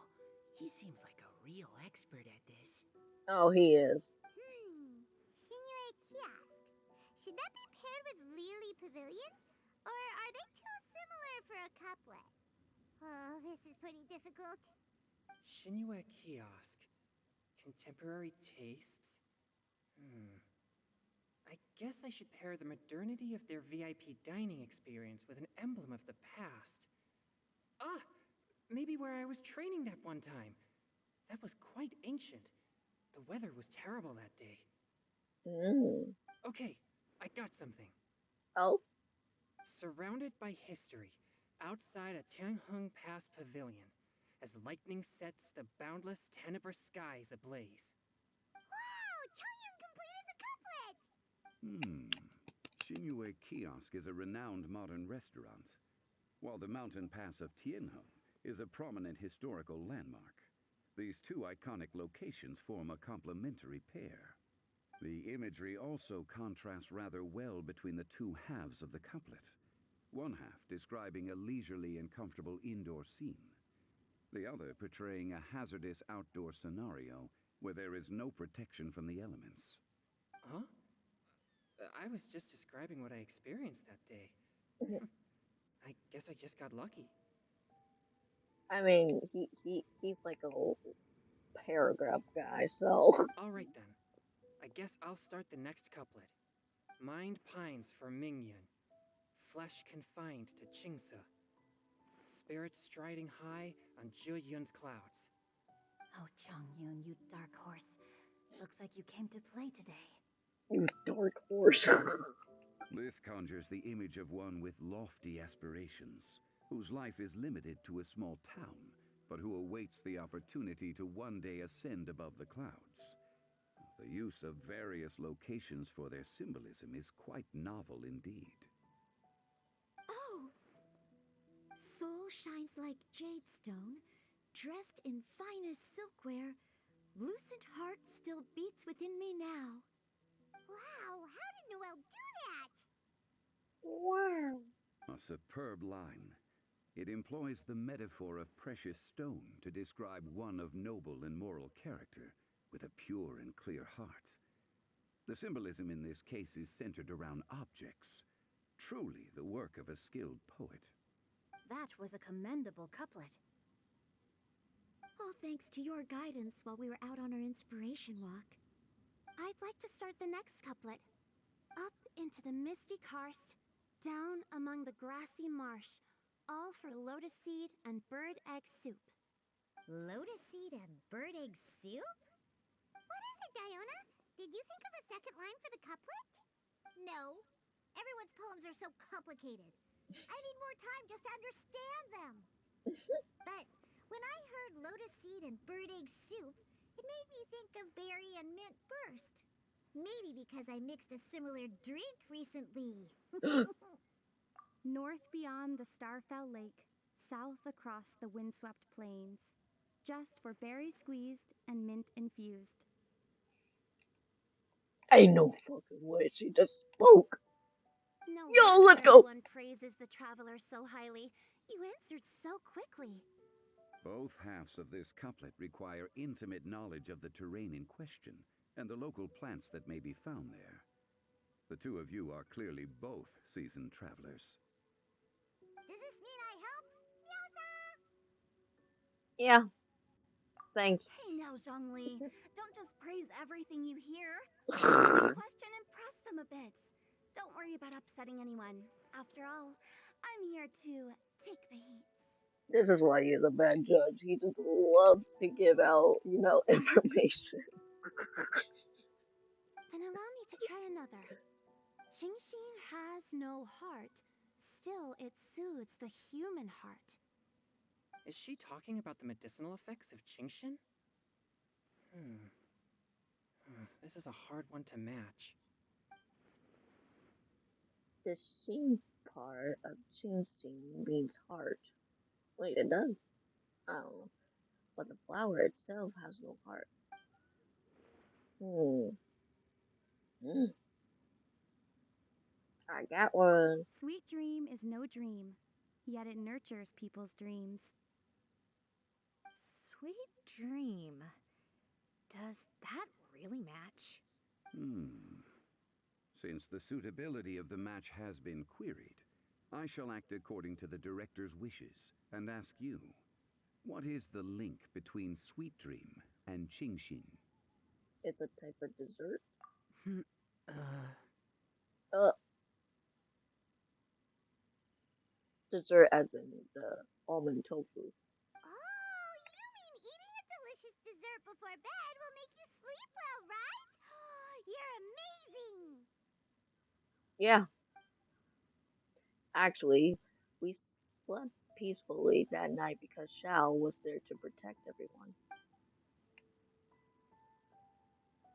he seems like a real expert at this. Oh, he is. Shinue Kiosk. Should that be paired with Lily Pavilion? Or are they too similar for a couplet? Oh, this is pretty difficult. Shinue Kiosk. Contemporary tastes? I guess I should pair the modernity of their VIP dining experience with an emblem of the past. Ah! Maybe where I was training that one time. That was quite ancient. The weather was terrible that day. Okay, I got something. Oh? Surrounded by history, outside a Tianheng Pass pavilion, as lightning sets the boundless tenebrous skies ablaze. Wow! Chongyun completed the couplet! Shinue Kiosk is a renowned modern restaurant, while the mountain pass of Tianheng is a prominent historical landmark. These two iconic locations form a complementary pair. The imagery also contrasts rather well between the two halves of the couplet. One half describing a leisurely and comfortable indoor scene, the other portraying a hazardous outdoor scenario where there is no protection from the elements. Huh? I was just describing what I experienced that day. I guess I just got lucky. I mean, he's like a whole paragraph guy, so. Alright then. I guess I'll start the next couplet. Mind pines for Mingyun. Flesh confined to Qingse. Spirit striding high on Zheyun's clouds. Oh, Chongyun, you dark horse. Looks like you came to play today. You dark horse. This conjures the image of one with lofty aspirations, whose life is limited to a small town, but who awaits the opportunity to one day ascend above the clouds. The use of various locations for their symbolism is quite novel indeed. Oh! Soul shines like jade stone, dressed in finest silkwear. Lucent heart still beats within me now. Wow, how did Noelle do that? Wow. A superb line. It employs the metaphor of precious stone to describe one of noble and moral character, with a pure and clear heart. The symbolism in this case is centered around objects, truly the work of a skilled poet. That was a commendable couplet. All thanks to your guidance while we were out on our inspiration walk. I'd like to start the next couplet. Up into the misty karst, down among the grassy marsh, all for lotus seed and bird egg soup. Lotus seed and bird egg soup? What is it, Diona? Did you think of a second line for the couplet? No. Everyone's poems are so complicated. I need more time just to understand them. But when I heard lotus seed and bird egg soup, it made me think of berry and mint burst. Maybe because I mixed a similar drink recently. North beyond the Starfell Lake, south across the windswept plains, just for berry squeezed and mint infused. Ain't no fucking way she just spoke. No Yo, wonder let's go. everyone praises the traveler so highly. You answered so quickly. Both halves of this couplet require intimate knowledge of the terrain in question and the local plants that may be found there. The two of you are clearly both seasoned travelers. Does this mean I helped? Meowsa! Yeah, thanks. Hey now, Zhongli, don't just praise everything you hear. Question and press them a bit. Don't worry about upsetting anyone. After all, I'm here to take the heat. This is why he's a bad judge. He just loves to give out, information. Then allow me to try another. Qingxin has no heart. Still, it soothes the human heart. Is she talking about the medicinal effects of Qingshin? This is a hard one to match. The Xing part of Qingxing means heart. Wait, it does? I don't know. But the flower itself has no heart. I got one. Sweet dream is no dream, yet it nurtures people's dreams. Sweet dream. Does that really match? Since the suitability of the match has been queried, I shall act according to the director's wishes and ask you, what is the link between Sweet Dream and Qingxin? It's a type of dessert. uh, Dessert as in the almond tofu. Oh, you mean eating a delicious dessert before bed will make you sleep well, right? You're amazing! Yeah. Actually, we slept peacefully that night because Shao was there to protect everyone.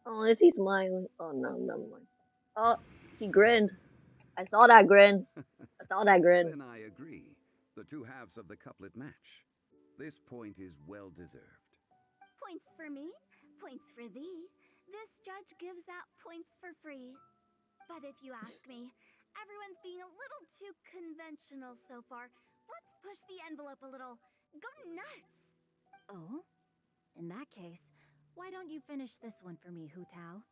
Oh, is he smiling? Oh no, never mind. Oh, he grinned. I saw that grin. I saw that grin. Then I agree. The two halves of the couplet match. This point is well deserved. Points for me, points for thee. This judge gives out points for free. But if you ask me, everyone's being a little too conventional so far. Let's push the envelope a little. Go nuts! Oh? In that case, why don't you finish this one for me, Hu Tao?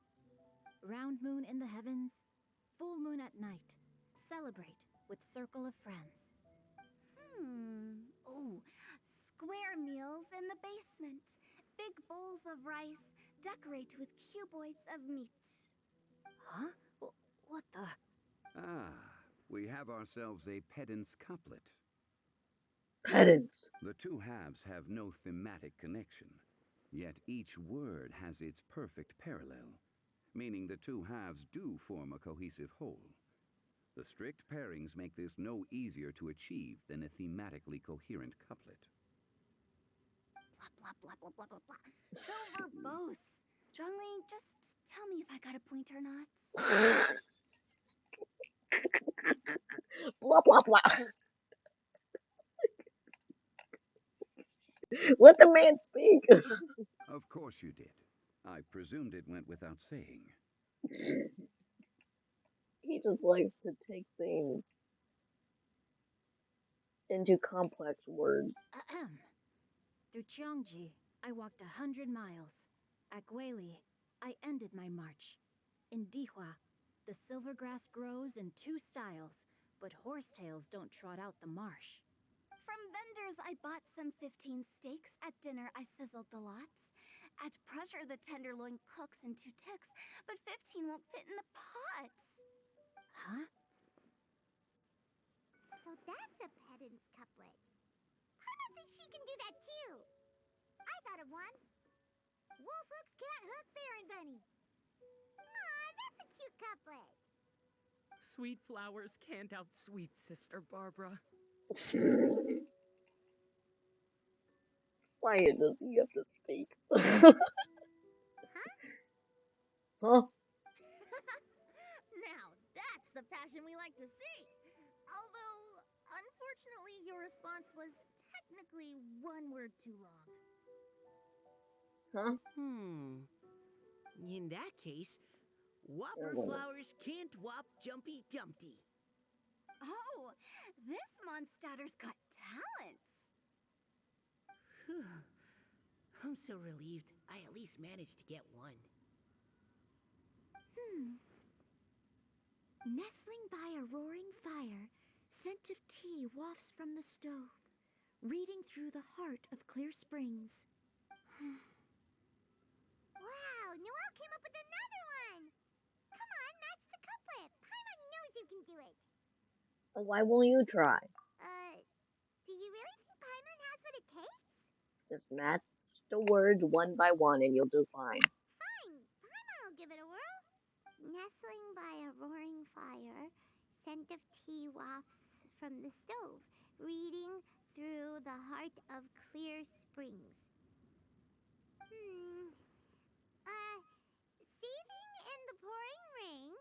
Round moon in the heavens, full moon at night. Celebrate with circle of friends. Oh, square meals in the basement. Big bowls of rice, decorate with cuboids of meat. Huh? What the? We have ourselves a pedant's couplet. Pedants. The two halves have no thematic connection, yet each word has its perfect parallel, meaning the two halves do form a cohesive whole. The strict pairings make this no easier to achieve than a thematically coherent couplet. Blah, blah, blah, blah, blah, blah, blah. So verbose. Zhongli, just tell me if I got a point or not. Blah blah blah. Let the man speak. Of course you did. I presumed it went without saying. He just likes to take things into complex words. Ahem. Through Cheongji, I walked 100 miles. At Guili, I ended my march. In Dihua, the silver grass grows in two styles, but horsetails don't trot out the marsh. From vendors, I bought some 15 steaks. At dinner, I sizzled the lots. At pressure, the tenderloin cooks in 2 ticks, but 15 won't fit in the pot. Huh? Robin's couplet. Paimon thinks she can do that too. I thought of one. Wolf hooks can't hook Baron Bunny. Aw, that's a cute couplet. Sweet flowers can't outsweet Sister Barbara. Why does he have to speak? Huh? Huh? Now, that's the passion we like to see. Although, unfortunately, your response was technically one word too long. Huh? In that case, Whopper Oh. flowers can't whop Jumpy Dumpty. Oh, this monster's got talents. Whew. I'm so relieved I at least managed to get one. Nestling by a roaring fire, scent of tea wafts from the stove, reading through the heart of Clear Springs. Wow, Noelle came up with another one. Come on, match the couplet. Paimon knows you can do it. Why won't you try? Do you really think Paimon has what it takes? Just match the words one by one and you'll do fine. Fine, Paimon will give it a whirl. Nestling by a roaring fire, scent of tea wafts from the stove, reading through the heart of Clear Springs. Seething in the pouring rain,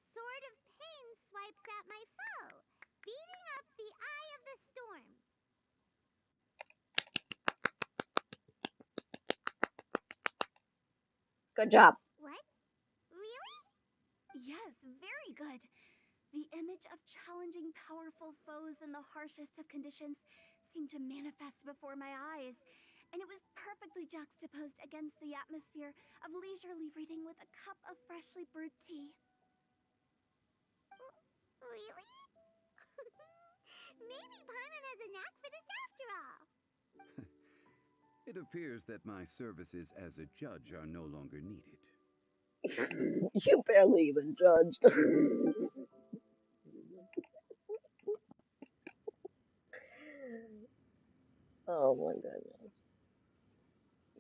sword of pain swipes at my foe, beating up the eye of the storm. Good job. What? Really? Yes, very good. The image of challenging powerful foes in the harshest of conditions seemed to manifest before my eyes, and it was perfectly juxtaposed against the atmosphere of leisurely reading with a cup of freshly brewed tea. Really? Maybe Paimon has a knack for this after all. It appears that my services as a judge are no longer needed. You barely even judged. Oh my goodness.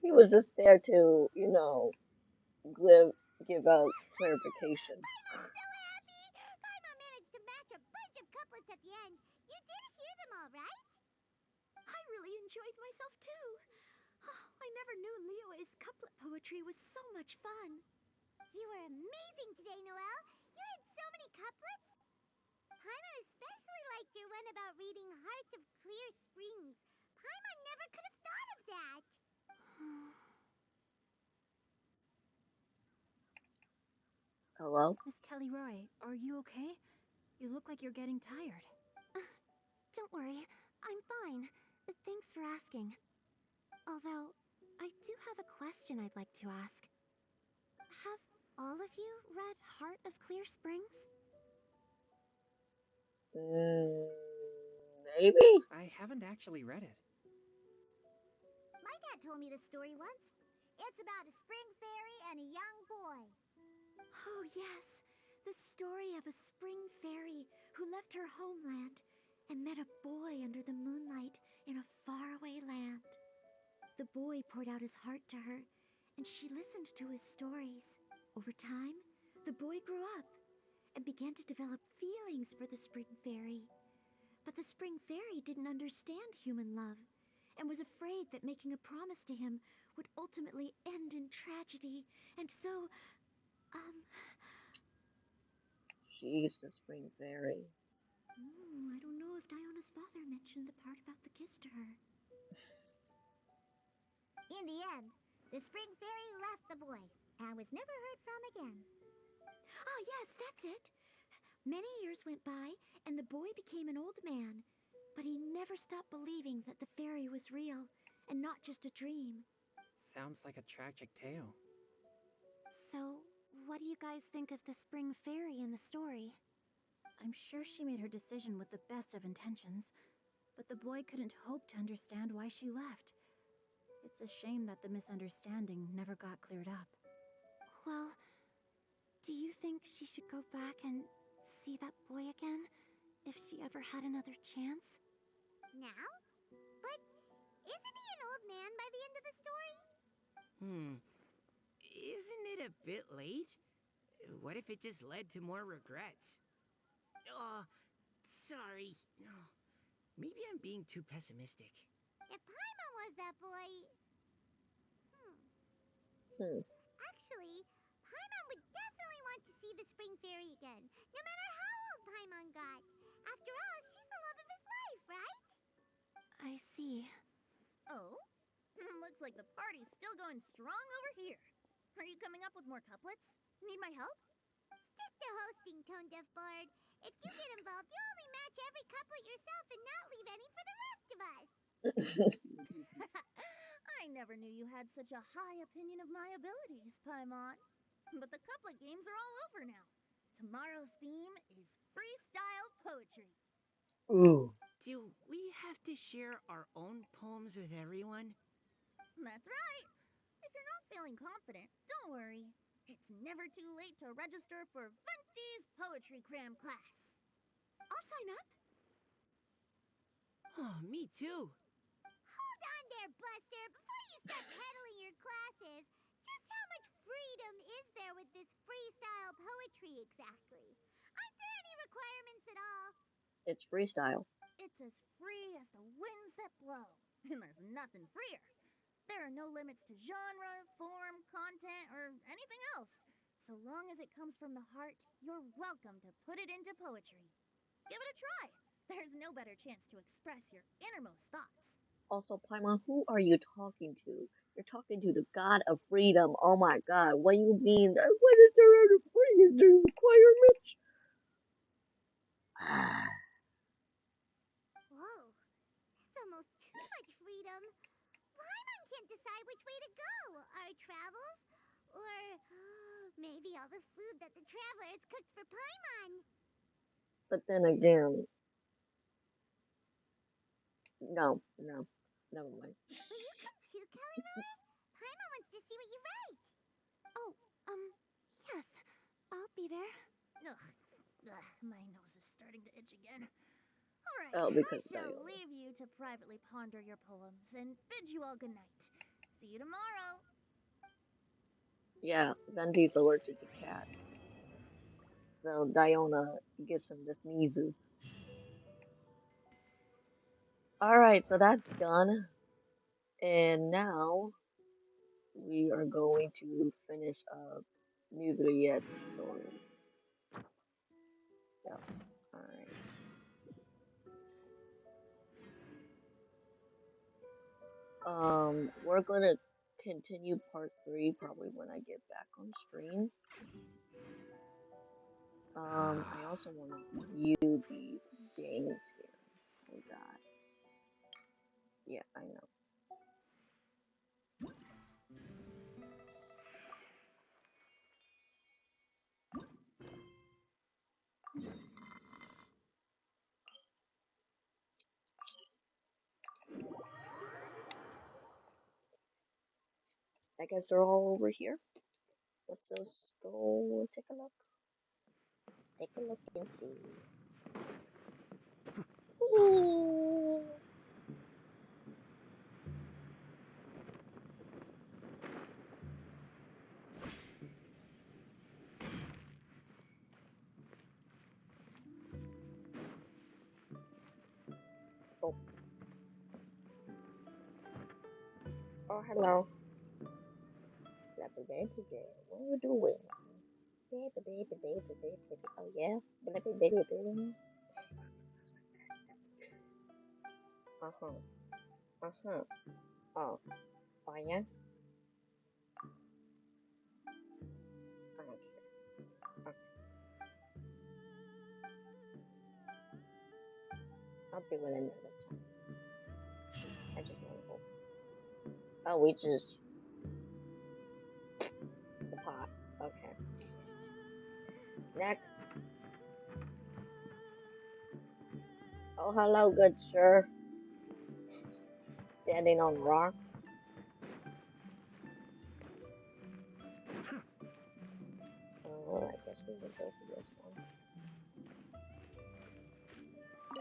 He was just there to, give out clarification. Paimon's so happy! Paimon managed to match a bunch of couplets at the end. You did hear them all, right? I really enjoyed myself too. Oh, I never knew Liyue's couplet poetry was so much fun. You were amazing today, Noelle. You did so many couplets. Paimon especially liked your one about reading Heart of Clear Springs. Paimon never could have thought of that. Hello? Miss Kelly Roy, are you okay? You look like you're getting tired. Don't worry, I'm fine. Thanks for asking. Although, I do have a question I'd like to ask. Have all of you read Heart of Clear Springs? Maybe? I haven't actually read it. My dad told me this story once. It's about a spring fairy and a young boy. Oh, yes. The story of a spring fairy who left her homeland and met a boy under the moonlight in a faraway land. The boy poured out his heart to her, and she listened to his stories. Over time, the boy grew up and began to develop feelings for the spring fairy. But the spring fairy didn't understand human love and was afraid that making a promise to him would ultimately end in tragedy. And so, She's the spring fairy. I don't know if Diona's father mentioned the part about the kiss to her. In the end, the spring fairy left the boy and was never heard from again. Ah, yes, that's it. Many years went by, and the boy became an old man, but he never stopped believing that the fairy was real and not just a dream. Sounds like a tragic tale. So, what do you guys think of the spring fairy in the story? I'm sure she made her decision with the best of intentions, but the boy couldn't hope to understand why she left. It's a shame that the misunderstanding never got cleared up. Well, do you think she should go back and see that boy again if she ever had another chance? now? But isn't he an old man by the end of the story? Isn't it a bit late? What if it just led to more regrets? Oh, sorry. Oh, maybe I'm being too pessimistic. If Paimon was that boy... Hmm. Actually, Paimon would definitely want to see the Spring Fairy again, no matter how old Paimon got. After all, she's the love of his life, right? I see. Oh? Looks like the party's still going strong over here. Are you coming up with more couplets? Need my help? Stick to hosting, Tone Deaf Bard. If you get involved, you'll only match every couplet yourself and not leave any for the rest of us. I never knew you had such a high opinion of my abilities, Paimon. But the couplet games are all over now. Tomorrow's theme is freestyle poetry. Ooh. Do we have to share our own poems with everyone? That's right. If you're not feeling confident, don't worry. It's never too late to register for Venti's Poetry Cram class. I'll sign up. Oh, me too. Hold on there, Buster. Before you start peddling your classes, just how much freedom is there with this freestyle poetry exactly? Aren't there any requirements at all? It's freestyle. It's as free as the winds that blow, and there's nothing freer. There are no limits to genre, form, content, or anything else. So long as it comes from the heart, you're welcome to put it into poetry. Give it a try. There's no better chance to express your innermost thoughts. Also, Paimon, who are you talking to? You're talking to the god of freedom. Oh my god, what do you mean? What is there other freedom requirements? Whoa, that's almost too much freedom. Paimon can't decide which way to go. Our travels? Or maybe all the food that the travelers cooked for Paimon. But then again, no, never mind. Will you come too, Kelly Roy? Paimon wants to see what you write. Oh, yes. I'll be there. Ugh, my nose is starting to itch again. All right, Oh, I because shall Diana. leave you to privately ponder your poems and bid you all good night. See you tomorrow. Yeah, Venti's allergic to cats. So Diona gives him the sneezes. Alright, so that's done. And now we are going to finish up Neuvillette's story. So, alright. We're gonna continue part 3 probably when I get back on stream. I also want to view these games here we got. Yeah, I know. I guess they're all over here. Let's just go take a look. Take a look and see. Ooh. Oh. Oh, hello. Flappy baby girl, what are you doing? Baby. Oh yeah, baby. Uh-huh. Uh-huh. Oh, oh yeah? Okay. Okay. I'll do it another time. I just want to go. Oh, we just... the pots. Okay. Next. Oh, hello, good sir. Standing on rock. Oh, I guess we will go for this one.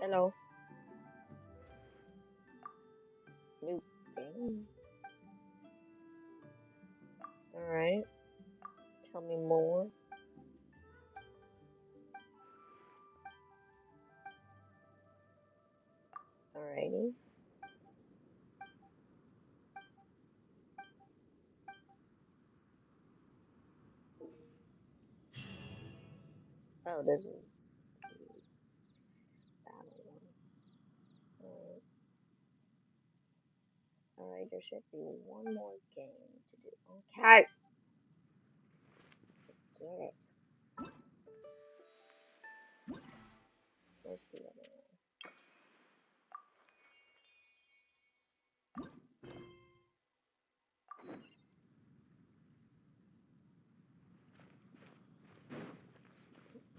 Hello. Alright. Tell me more. Alrighty. Oh, this is the battle one. Alright, there should be one more game to do. Okay. Get it. Where's the other one?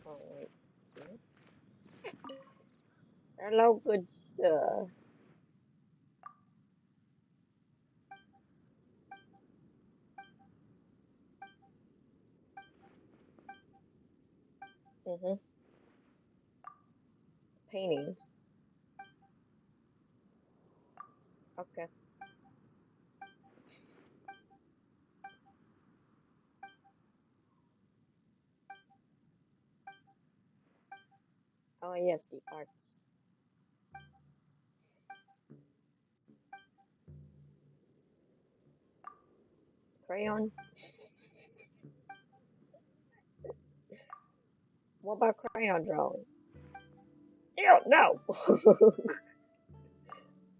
Oh, wait. Here. Hello, good sir. Mm-hmm. Paintings. Okay. Oh, yes, the arts. Crayon? What about crayon drawing? Ew, no!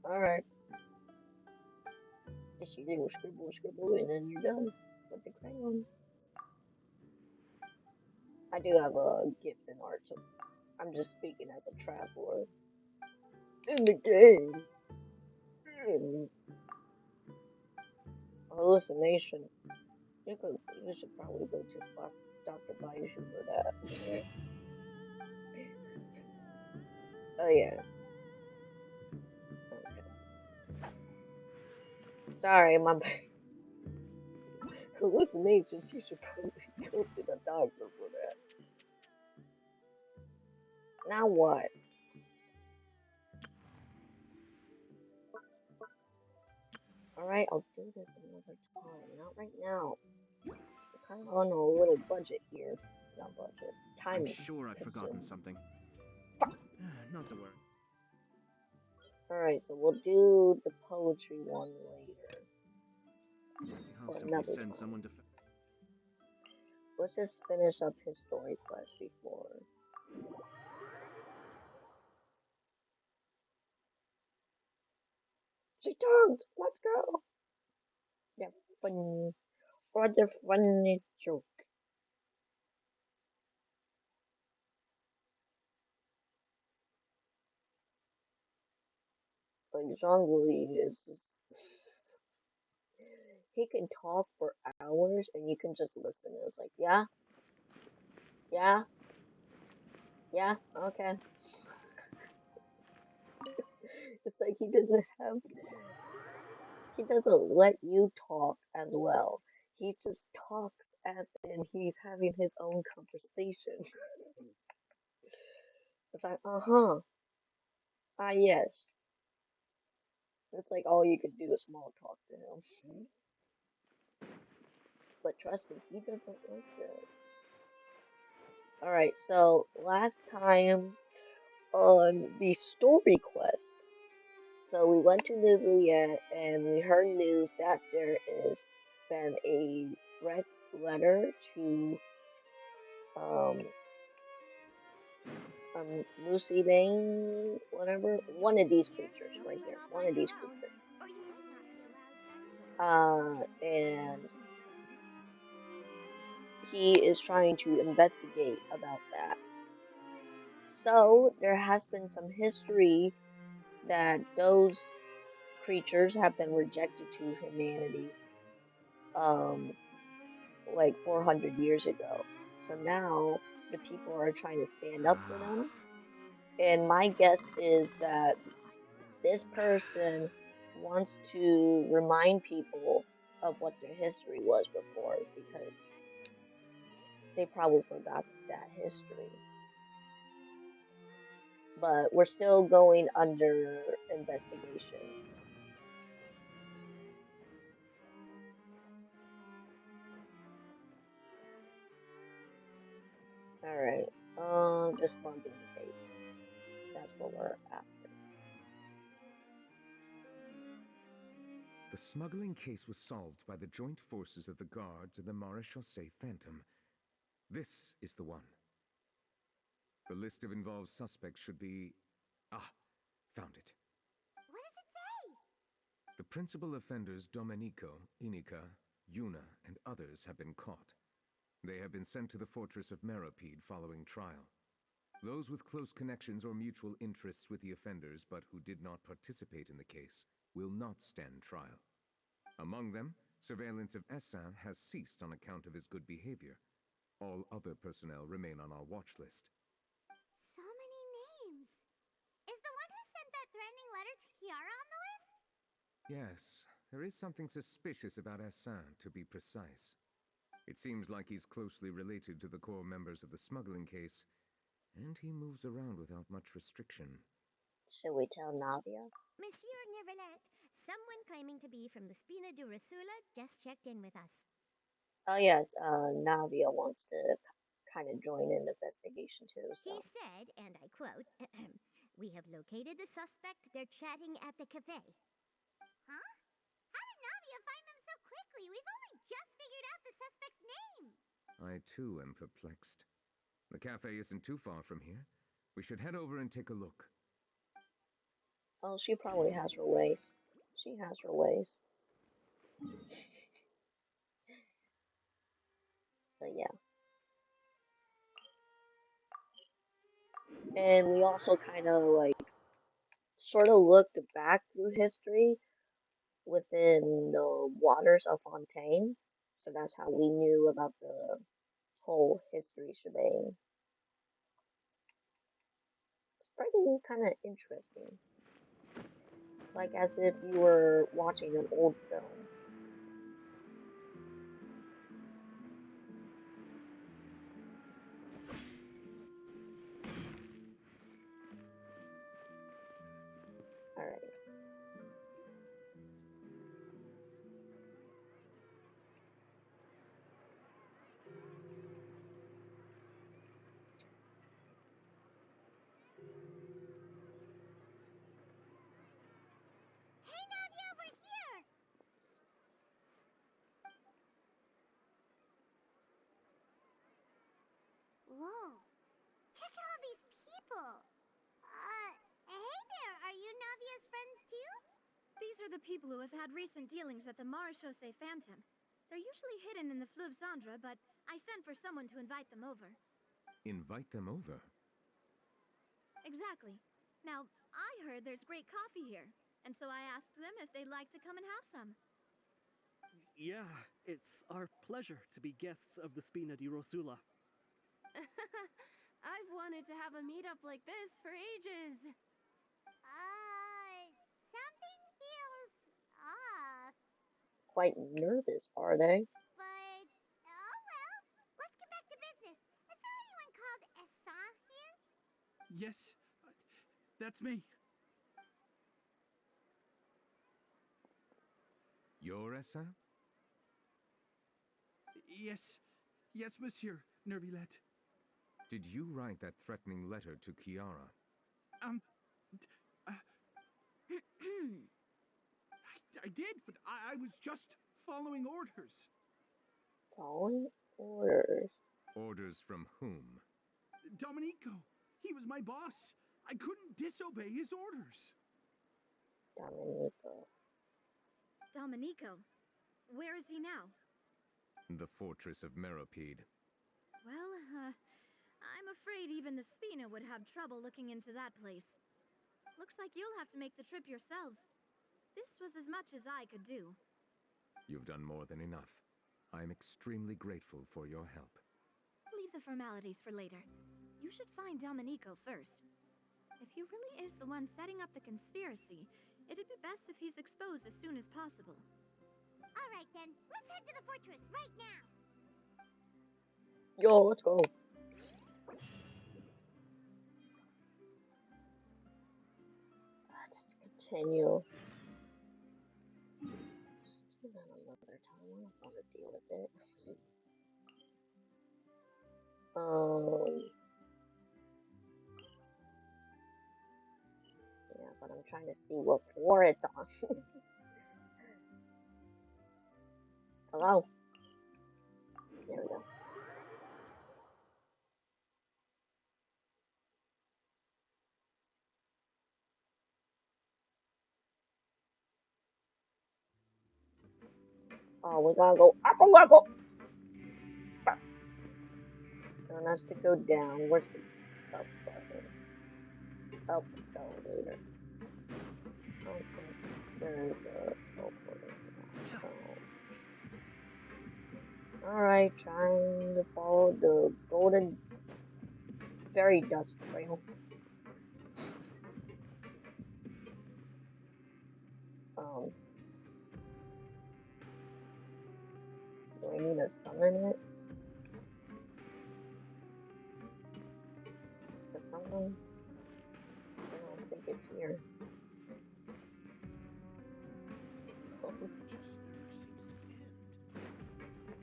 Alright. Just you do scribble, scribble, and then you're done with the crayon. I do have a gift in art, so I'm just speaking as a traveler. In the game. Hallucination. You should probably go to Dr. Bayushu for that. Oh yeah. Okay. Sorry, my bad. Hallucinations. You should probably go to the doctor for that. Now what? Alright, I'll do this another time. Not right now. We're kind of on a little budget here. Not budget. I'm Timing. sure I've forgotten something. Not to worry. Alright, so we'll do the poetry one later. I'll Or simply another send time. someone to. Let's just finish up his story quest before. She talked! Let's go! Yeah, funny. What a funny joke. Like, Jean-Louis is just... He can talk for hours and you can just listen. It's like, yeah? Yeah? Yeah? Okay. It's like he doesn't let you talk as well. He just talks as in he's having his own conversation. It's like, uh-huh. Ah, yes. It's like all you could do is small talk to him. But trust me, he doesn't like it. Alright, so last time on the story quest, so we went to Neuvilette and we heard news that there is been a threat letter to um Lucy Lane, whatever, one of these creatures right here, one of these creatures. And he is trying to investigate about that. So there has been some history that those creatures have been rejected to humanity, like 400 years ago. So now the people are trying to stand up for them. And my guess is that this person wants to remind people of what their history was before because they probably forgot that history. But we're still going under investigation. Alright. The smuggling case. That's what we're after. The smuggling case was solved by the joint forces of the guards and the Maréchaussée Phantom. This is the one. The list of involved suspects should be... Ah, found it. What does it say? The principal offenders Domenico, Inica, Yuna, and others have been caught. They have been sent to the fortress of Meropide following trial. Those with close connections or mutual interests with the offenders but who did not participate in the case will not stand trial. Among them, surveillance of Essin has ceased on account of his good behavior. All other personnel remain on our watch list. So many names. Is the one who sent that threatening letter to Kiara on the list? Yes, there is something suspicious about Essin, to be precise. It seems like he's closely related to the core members of the smuggling case, and he moves around without much restriction. Should we tell Navia? Monsieur Neuvilette, someone claiming to be from the Spina di Rosula just checked in with us. Oh yes, Navia wants to kind of join in the investigation too, so. He said, and I quote, "We have located the suspect. They're chatting at the cafe." Huh? How did Navia find them so quickly? We've only just figured out the suspect's name. I too am perplexed. The cafe isn't too far from here. We should head over and take a look. Oh, she probably has her ways. She has her ways. So yeah. And we also kind of like sort of looked back through history within the waters of Fontaine. So that's how we knew about the whole history shebang. It's pretty kind of interesting. Like as if you were watching an old film. Alright. Hey, Navia, we're here! Whoa. Check out all these people. Hey there, are you Navia's friends too? These are the people who have had recent dealings at the Maréchaussée Phantom. They're usually hidden in the Fleuve Cendre, but I sent for someone to invite them over. Invite them over? Exactly. Now, I heard there's great coffee here, and so I asked them if they'd like to come and have some. Yeah, it's our pleasure to be guests of the Spina di Rosula. I've wanted to have a meetup like this for ages. Something feels off. Quite nervous, are they? But, oh well. Let's get back to business. Is there anyone called Essin here? Yes, that's me. You're Essin? Yes, Monsieur Neuvilette. Did you write that threatening letter to Kiara? I did, but I was just following orders. Following orders. Orders from whom? Domenico. He was my boss. I couldn't disobey his orders. Domenico. Domenico? Where is he now? The fortress of Meropide. Well, I'm afraid even the Spina would have trouble looking into that place. Looks like you'll have to make the trip yourselves. This was as much as I could do. You've done more than enough. I am extremely grateful for your help. Leave the formalities for later. You should find Domenico first. If he really is the one setting up the conspiracy, it'd be best if he's exposed as soon as possible. All right then, let's head to the fortress right now. Yo, let's go. Just continue. Do that another time. I don't want to deal with it. I'm trying to see what floor it's on. Hello? There we go. Oh, we gotta go up. We gotta go. And that's to go down. Where's the up button? Up elevator. Okay. There's a teleporter. Alright, trying to follow the golden fairy dust trail. Do I need to summon it? For something? I don't think it's here.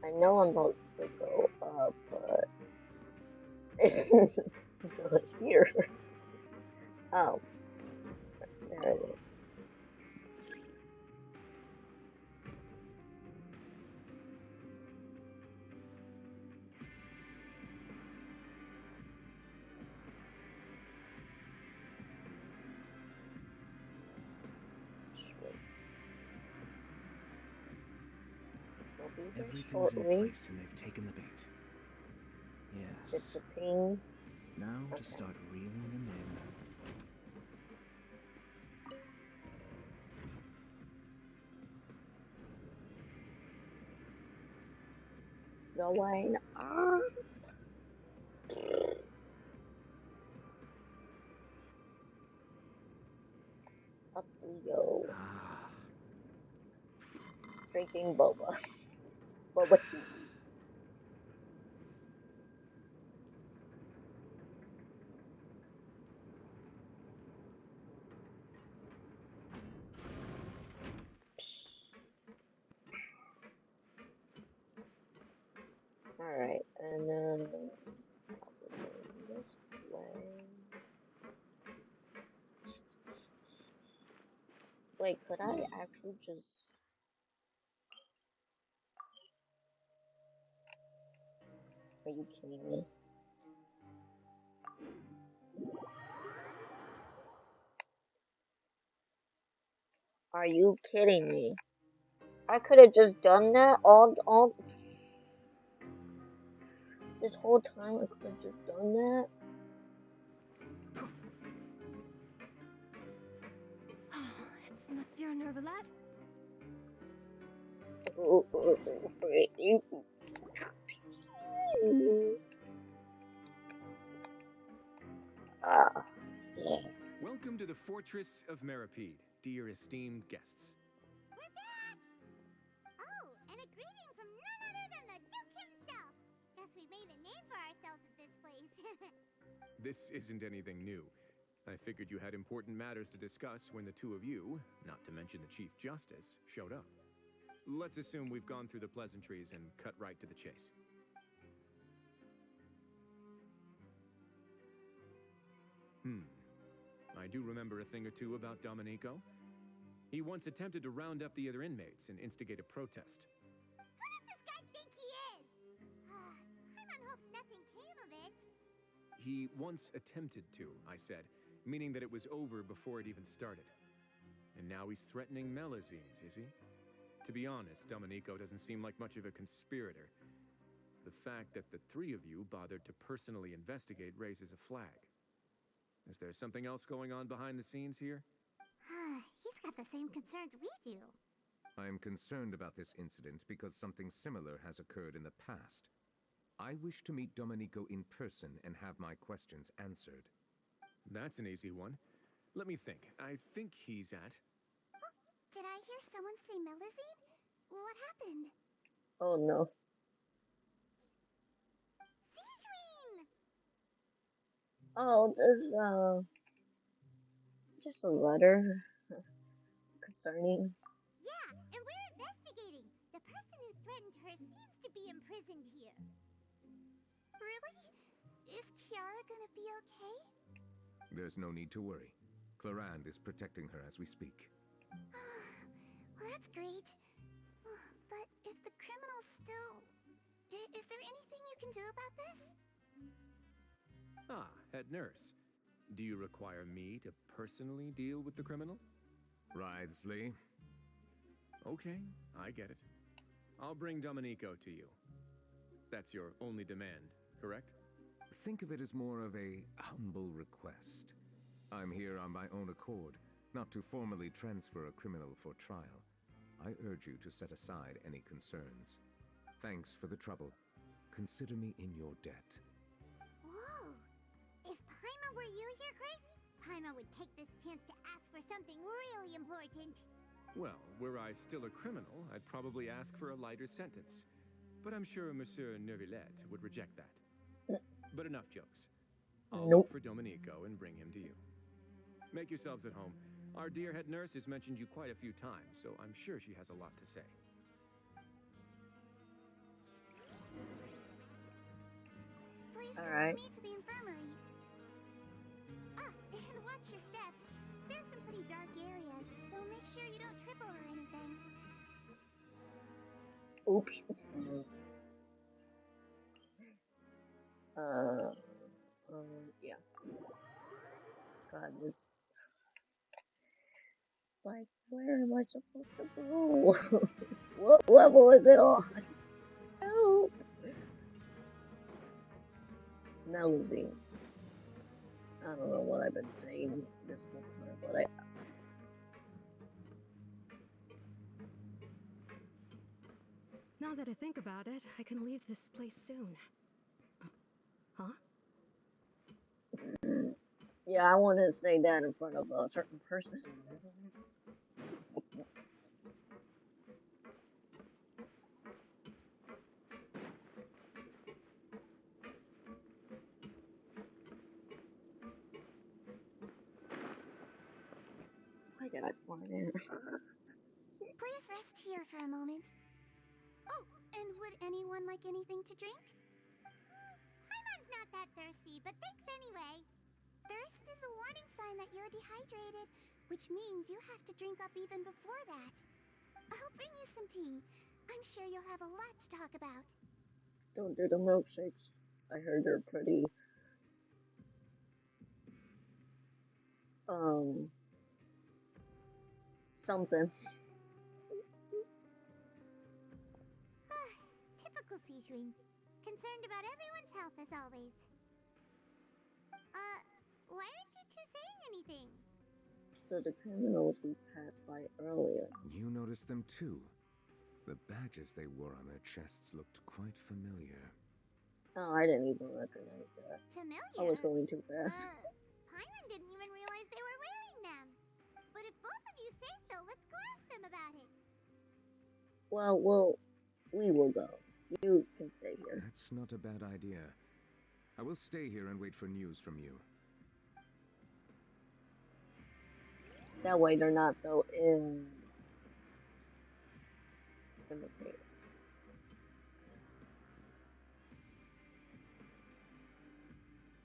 I know I'm about to go up, but it's not here. Oh, there it is. Everything's in place and they've taken the bait. Yes. It's a ping. Now to start reeling them in. Going up. Up we go. Drinking boba. Boba tea. Alright, and then this way. Wait, could I actually just... Are you kidding me? Are you kidding me? I could have just done that all this whole time. I could have just done that. It's Monsieur Neuvilette. Welcome to the Fortress of Meripede, dear esteemed guests. We're back! Oh, and a greeting from none other than the Duke himself. Guess we made a name for ourselves at this place. This isn't anything new. I figured you had important matters to discuss when the two of you, not to mention the Chief Justice, showed up. Let's assume we've gone through the pleasantries and cut right to the chase. I do remember a thing or two about Domenico. He once attempted to round up the other inmates and instigate a protest. Who does this guy think he is? Hyman hopes nothing came of it. He once attempted to, I said, meaning that it was over before it even started. And now he's threatening Melazines, is he? To be honest, Domenico doesn't seem like much of a conspirator. The fact that the three of you bothered to personally investigate raises a flag. Is there something else going on behind the scenes here? He's got the same concerns we do. I am concerned about this incident because something similar has occurred in the past. I wish to meet Domenico in person and have my questions answered. That's an easy one. Let me think. I think he's at... Oh, did I hear someone say Melazine? What happened? Oh no. Oh, this, just a letter concerning... Yeah, and we're investigating. The person who threatened her seems to be imprisoned here. Really? Is Kiara gonna be okay? There's no need to worry. Clarand is protecting her as we speak. Well, that's great. But if the criminal's still... Is there anything you can do about this? Ah, head nurse. Do you require me to personally deal with the criminal? Writhsley. Okay, I get it. I'll bring Domenico to you. That's your only demand, correct? Think of it as more of a humble request. I'm here on my own accord, not to formally transfer a criminal for trial. I urge you to set aside any concerns. Thanks for the trouble. Consider me in your debt. Whoa! If Paimon were you here, Grace, Paimon would take this chance to ask for something really important. Well, were I still a criminal, I'd probably ask for a lighter sentence. But I'm sure Monsieur Neuvilette would reject that. But enough jokes. I'll look for Domenico and bring him to you. Make yourselves at home. Our dear head nurse has mentioned you quite a few times, so I'm sure she has a lot to say. Please All come right. with me to the infirmary. Ah, and watch your step. There's some pretty dark areas, so make sure you don't trip over anything. Oops. Yeah. God, this. Like, where am I supposed to go? What level is it on? Help! Nosy. I don't know what I've been saying this whole time, but Now that I think about it, I can leave this place soon. Huh? yeah, I wouldn't say that in front of a certain person. I got one there. Please rest here for a moment. Oh, and would anyone like anything to drink? Paimon's not that thirsty, but thanks anyway. Thirst is a warning sign that you're dehydrated, which means you have to drink up even before that. I'll bring you some tea. I'm sure you'll have a lot to talk about. Don't do the milkshakes. I heard they're pretty, something. Typical Sejuin. Concerned about everyone's health as always. Why aren't you two saying anything? So the criminals we passed by earlier. You noticed them too. The badges they wore on their chests looked quite familiar. Oh, I didn't even recognize that. Familiar? I was going too fast. Paimon didn't even realize they were wearing them. But if both of you say so, let's go ask them about it. Well, we will go. You can stay here. That's not a bad idea. I will stay here and wait for news from you. That way they're not so imitated.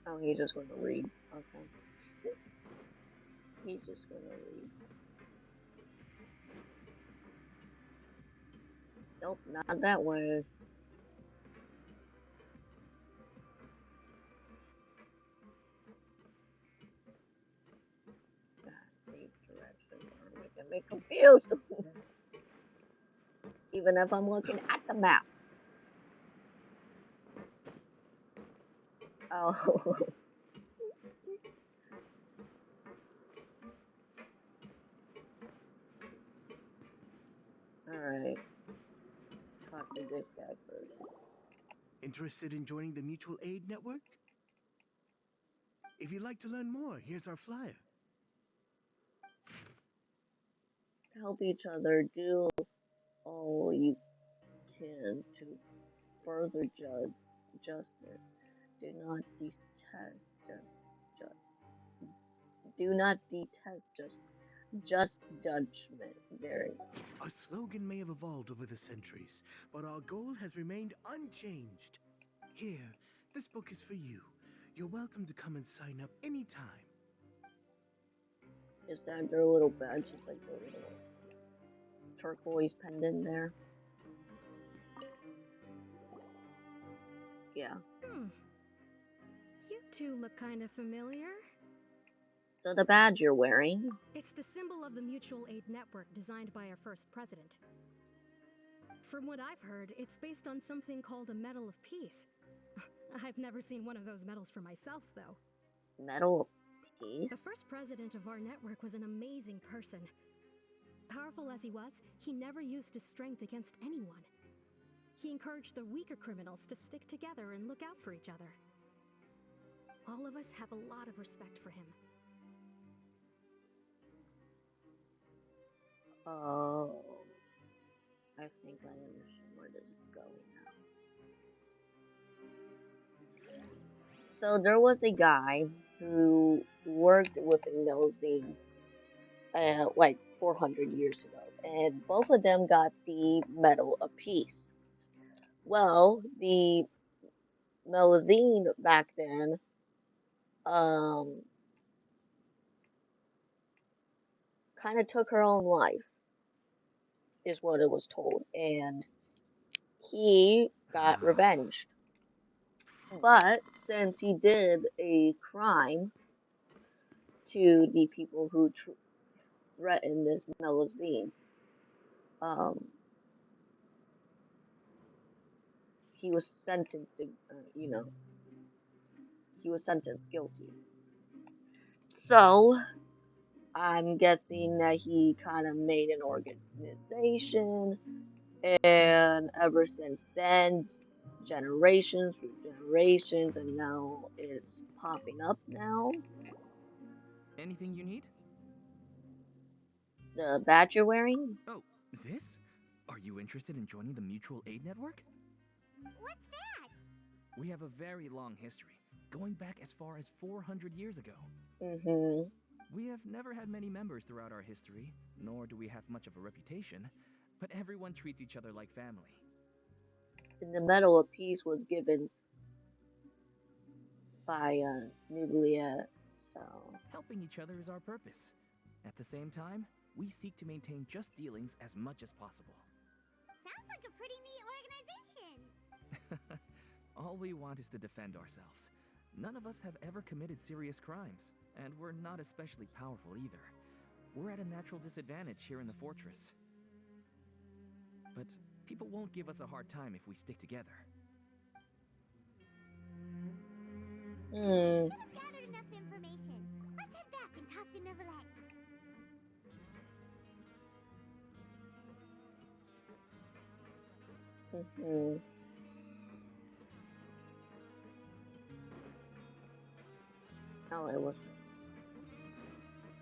Oh, he's just going to read. Okay. He's just going to read. Nope, not that way. God, these directions are making me confused. Even if I'm looking at the map. Oh. Alright. Talk to this guy first. Interested in joining the Mutual Aid Network? If you'd like to learn more, here's our flyer. Help each other, do all you can to further justice. Do not detest just judgment. There. Our slogan may have evolved over the centuries, but our goal has remained unchanged. Here, this book is for you. You're welcome to come and sign up anytime. Is that their little badge? It's like the little turquoise pendant there. Yeah. You two look kind of familiar. So the badge you're wearing? It's the symbol of the mutual aid network designed by our first president. From what I've heard, it's based on something called a Medal of Peace. I've never seen one of those medals for myself, though. Medal of Peace? The first president of our network was an amazing person. Powerful as he was, he never used his strength against anyone. He encouraged the weaker criminals to stick together and look out for each other. All of us have a lot of respect for him. Oh, I think I understand where this is going now. So there was a guy who worked with a Melzine like 400 years ago, and both of them got the Medal of Peace. Well, the Melzine back then, kind of took her own life, is what it was told, and he got revenged. But since he did a crime to the people who threatened this Melazine, he was sentenced to, he was sentenced guilty. So I'm guessing that he kind of made an organization, and ever since then, generations through generations, and now it's popping up now. Anything you need? The badge you're wearing? Oh, this? Are you interested in joining the Mutual Aid Network? What's that? We have a very long history, going back as far as 400 years ago. Mm-hmm. We have never had many members throughout our history, nor do we have much of a reputation, but everyone treats each other like family. And the Medal of Peace was given by Neuvilette, so... Helping each other is our purpose. At the same time, we seek to maintain just dealings as much as possible. Sounds like a pretty neat organization. All we want is to defend ourselves. None of us have ever committed serious crimes, and we're not especially powerful either. We're at a natural disadvantage here in the fortress. But people won't give us a hard time if we stick together. Should have gathered enough information. Let's head back and talk to Neuvilette. Mm-hmm. Oh, it was.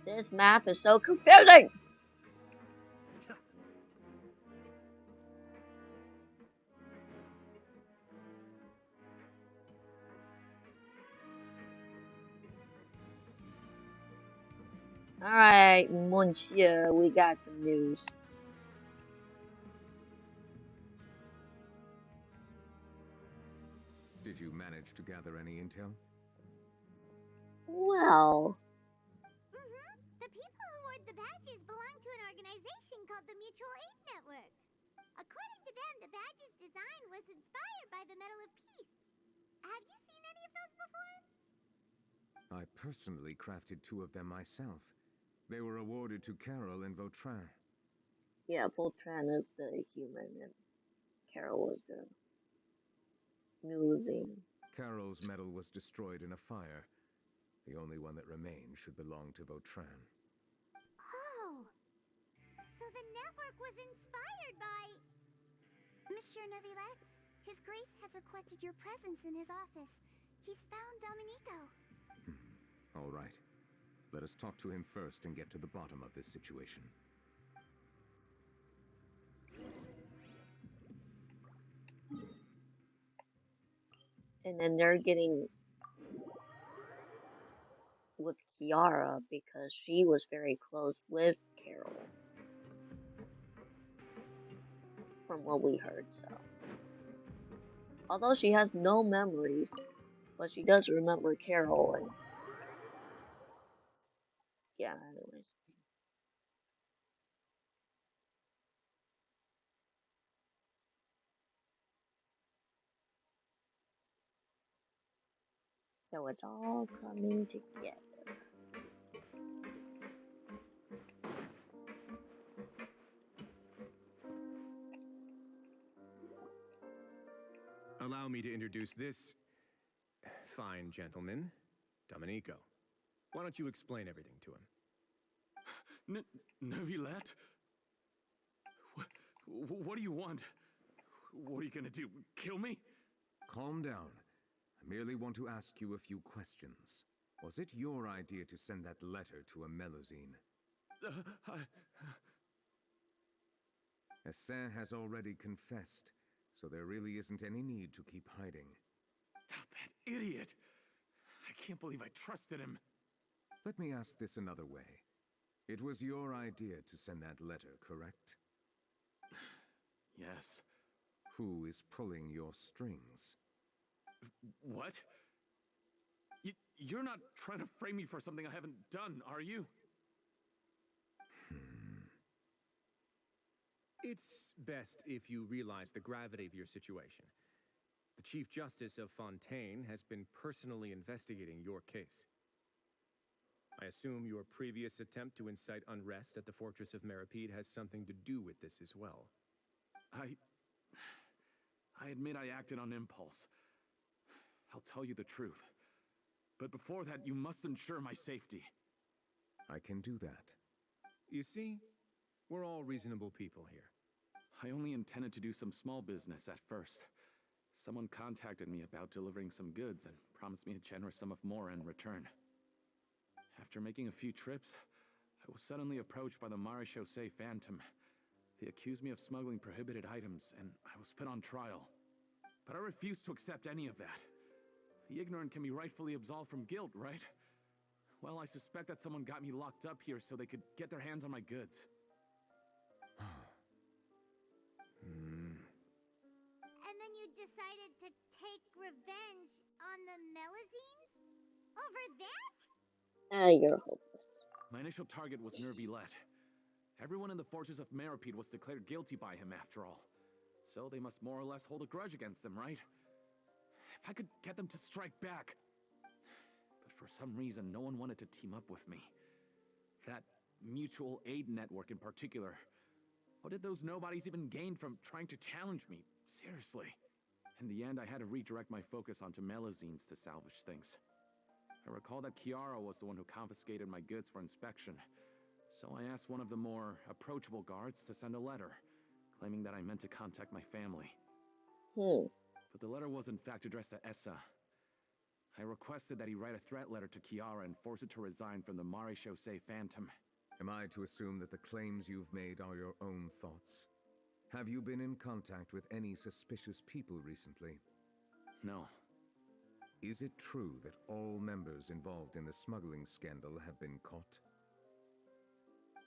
This map is so confusing! Alright, Monsieur, we got some news. Did you manage to gather any intel? Well... The people who wore the badges belong to an organization called the Mutual Aid Network. According to them, the badge's design was inspired by the Medal of Peace. Have you seen any of those before? I personally crafted 2 of them myself. They were awarded to Carol and Vautrin. Yeah, Vautrin is the human, and Carol was the Melazine. Carol's medal was destroyed in a fire. The only one that remained should belong to Vautrin. Oh! So the network was inspired by... Monsieur Neuvilette, His Grace has requested your presence in his office. He's found Domenico. All right. Let us talk to him first and get to the bottom of this situation. And then they're getting with Kiara because she was very close with Carol. From what we heard, so. Although she has no memories, but she does remember Carol, and Yeah, anyways. So it's all coming together. Allow me to introduce this fine gentleman, Domenico. Why don't you explain everything to him? Neuvilette? What do you want? What are you gonna do? Kill me? Calm down. I merely want to ask you a few questions. Was it your idea to send that letter to a Melusine? Essin has already confessed, so there really isn't any need to keep hiding. That idiot! I can't believe I trusted him. Let me ask this another way. It was your idea to send that letter, correct? Yes. Who is pulling your strings? What? You're not trying to frame me for something I haven't done, are you? It's best if you realize the gravity of your situation. The Chief Justice of Fontaine has been personally investigating your case. I assume your previous attempt to incite unrest at the Fortress of Meripede has something to do with this as well. I admit I acted on impulse. I'll tell you the truth. But before that, you must ensure my safety. I can do that. You see, we're all reasonable people here. I only intended to do some small business at first. Someone contacted me about delivering some goods and promised me a generous sum of more in return. After making a few trips, I was suddenly approached by the Marechaussee Phantom. They accused me of smuggling prohibited items, and I was put on trial. But I refused to accept any of that. The ignorant can be rightfully absolved from guilt, right? Well, I suspect that someone got me locked up here so they could get their hands on my goods. And then you decided to take revenge on the Melusines? Over that? You're hopeless. My initial target was Neuvilette. Everyone in the Fortress of Meripede was declared guilty by him, after all. So they must more or less hold a grudge against him, right? If I could get them to strike back. But for some reason, no one wanted to team up with me. That mutual aid network in particular. What did those nobodies even gain from trying to challenge me? Seriously. In the end, I had to redirect my focus onto Melusines to salvage things. I recall that Chiara was the one who confiscated my goods for inspection. So I asked one of the more approachable guards to send a letter, claiming that I meant to contact my family. But the letter was in fact addressed to Essa. I requested that he write a threat letter to Chiara and force her to resign from the Marechaussee Phantom. Am I to assume that the claims you've made are your own thoughts? Have you been in contact with any suspicious people recently? No. Is it true that all members involved in the smuggling scandal have been caught?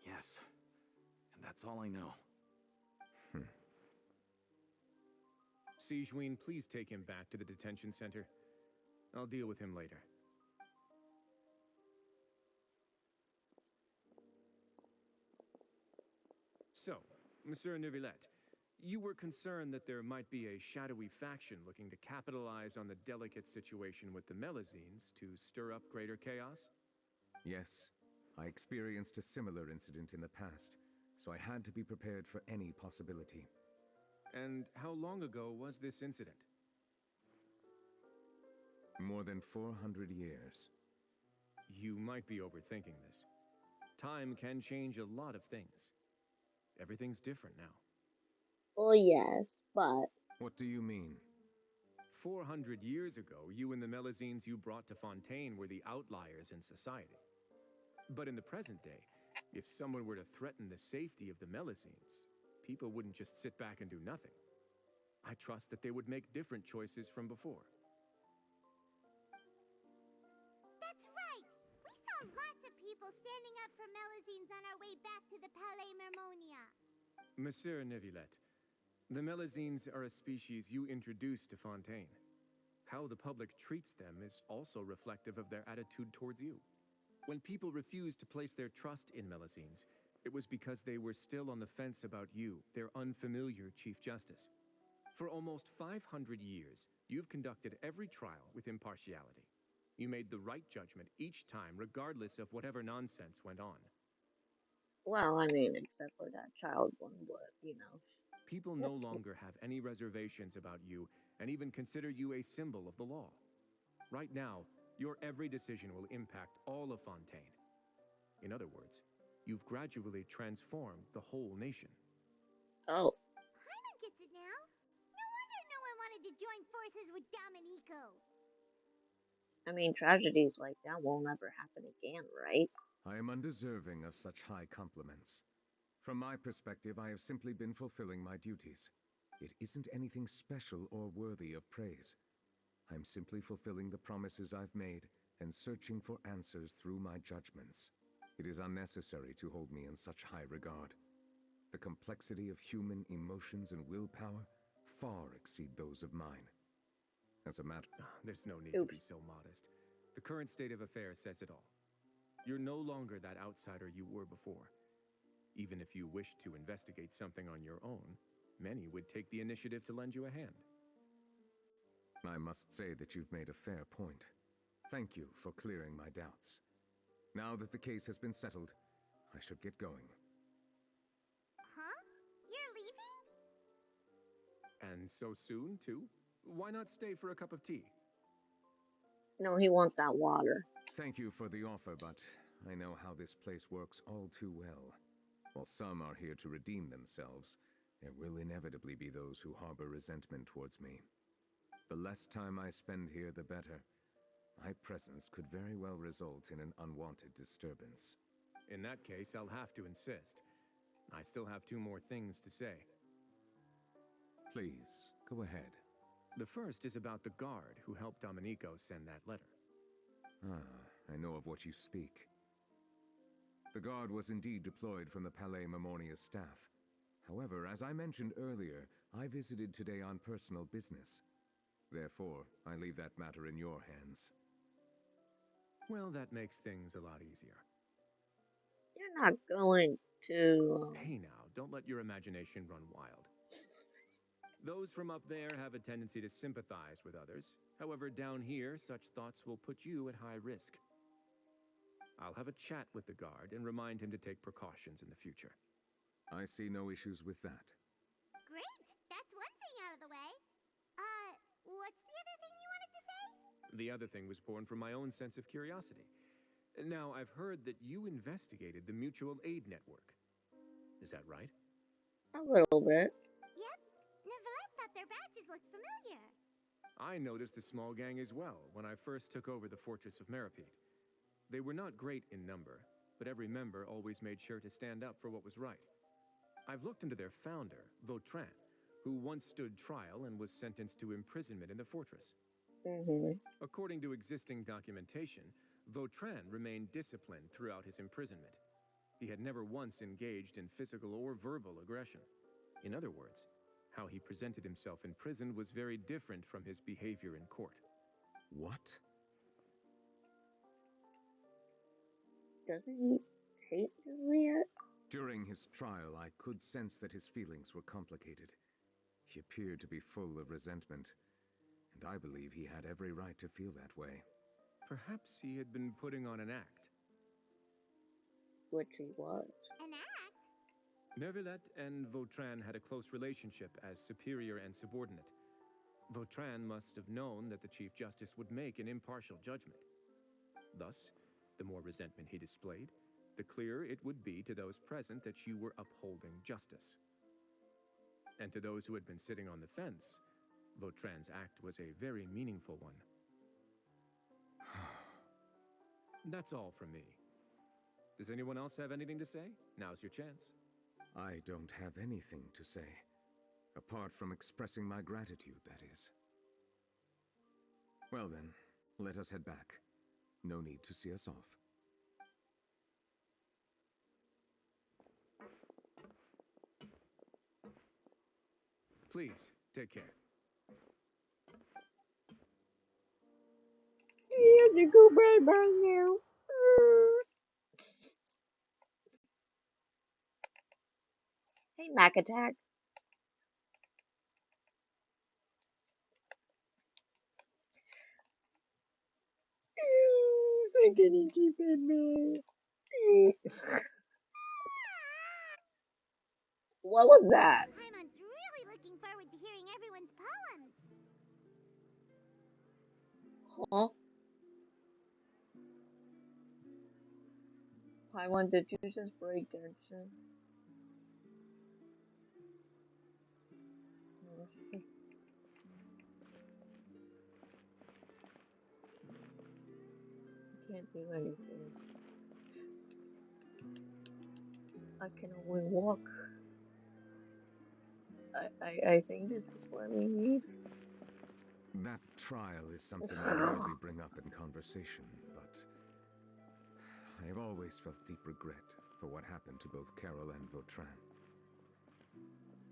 Yes. And that's all I know. Sigewinne, please take him back to the detention center. I'll deal with him later. So, Monsieur Neuvilette, you were concerned that there might be a shadowy faction looking to capitalize on the delicate situation with the Melusines to stir up greater chaos? Yes. I experienced a similar incident in the past, so I had to be prepared for any possibility. And how long ago was this incident? More than 400 years. You might be overthinking this. Time can change a lot of things. Everything's different now. Well, yes, but... What do you mean? 400 years ago, you and the Melusines you brought to Fontaine were the outliers in society. But in the present day, if someone were to threaten the safety of the Melusines, people wouldn't just sit back and do nothing. I trust that they would make different choices from before. That's right! We saw lots of people standing up for Melusines on our way back to the Palais Mermonia. Monsieur Neuvilette, the Melusines are a species you introduced to Fontaine. How the public treats them is also reflective of their attitude towards you. When people refused to place their trust in Melusines, it was because they were still on the fence about you, their unfamiliar Chief Justice. For almost 500 years, you've conducted every trial with impartiality. You made the right judgment each time, regardless of whatever nonsense went on. Well, I mean, except for that child one, but you know. People no longer have any reservations about you and even consider you a symbol of the law. Right now, your every decision will impact all of Fontaine. In other words, you've gradually transformed the whole nation. Oh. Paimon gets it now. No wonder no one wanted to join forces with Domenico. I mean, tragedies like that won't ever happen again, right? I am undeserving of such high compliments. From my perspective, I have simply been fulfilling my duties. It isn't anything special or worthy of praise. I'm simply fulfilling the promises I've made and searching for answers through my judgments. It is unnecessary to hold me in such high regard. The complexity of human emotions and willpower far exceed those of mine. As a matter... There's no need to be so modest. The current state of affairs says it all. You're no longer that outsider you were before. Even if you wished to investigate something on your own, many would take the initiative to lend you a hand. I must say that you've made a fair point. Thank you for clearing my doubts. Now that the case has been settled, I should get going. Huh? You're leaving? And so soon, too? Why not stay for a cup of tea? No, he wants that water. Thank you for the offer, but I know how this place works all too well. While some are here to redeem themselves, there will inevitably be those who harbor resentment towards me. The less time I spend here, the better. My presence could very well result in an unwanted disturbance. In that case, I'll have to insist. I still have 2 more things to say. Please, go ahead. The first is about the guard who helped Domenico send that letter. Ah, I know of what you speak. The guard was indeed deployed from the Palais Memoria's staff. However, as I mentioned earlier, I visited today on personal business. Therefore, I leave that matter in your hands. Well, that makes things a lot easier. You're not going to... Hey now, don't let your imagination run wild. Those from up there have a tendency to sympathize with others. However, down here, such thoughts will put you at high risk. I'll have a chat with the guard and remind him to take precautions in the future. I see no issues with that. Great! That's one thing out of the way. What's the other thing you wanted to say? The other thing was born from my own sense of curiosity. Now, I've heard that you investigated the mutual aid network. Is that right? A little bit. Yep. Neuvilette thought their badges looked familiar. I noticed the small gang as well when I first took over the fortress of Meripede. They were not great in number, but every member always made sure to stand up for what was right. I've looked into their founder, Vautrin, who once stood trial and was sentenced to imprisonment in the fortress. According to existing documentation, Vautrin remained disciplined throughout his imprisonment. He had never once engaged in physical or verbal aggression. In other words, how he presented himself in prison was very different from his behavior in court. What? Doesn't he hate Juliet? During his trial, I could sense that his feelings were complicated. He appeared to be full of resentment, and I believe he had every right to feel that way. Perhaps he had been putting on an act. Which he was. An act? Neuvilette and Vautrin had a close relationship as superior and subordinate. Vautrin must have known that the Chief Justice would make an impartial judgment. Thus, the more resentment he displayed, the clearer it would be to those present that you were upholding justice. And to those who had been sitting on the fence, Vautrin's act was a very meaningful one. That's all from me. Does anyone else have anything to say? Now's your chance. I don't have anything to say. Apart from expressing my gratitude, that is. Well then, let us head back. No need to see us off. Please, take care. He has to go bye-bye now. Mac attack. I'm getting deep in me. What was that? Paimon's really looking forward to hearing everyone's poems. Huh? Paimon, did you just break dancing? Can't do anything. I can only walk. I think this is what we need. That trial is something I rarely bring up in conversation, but I have always felt deep regret for what happened to both Carol and Vautrin.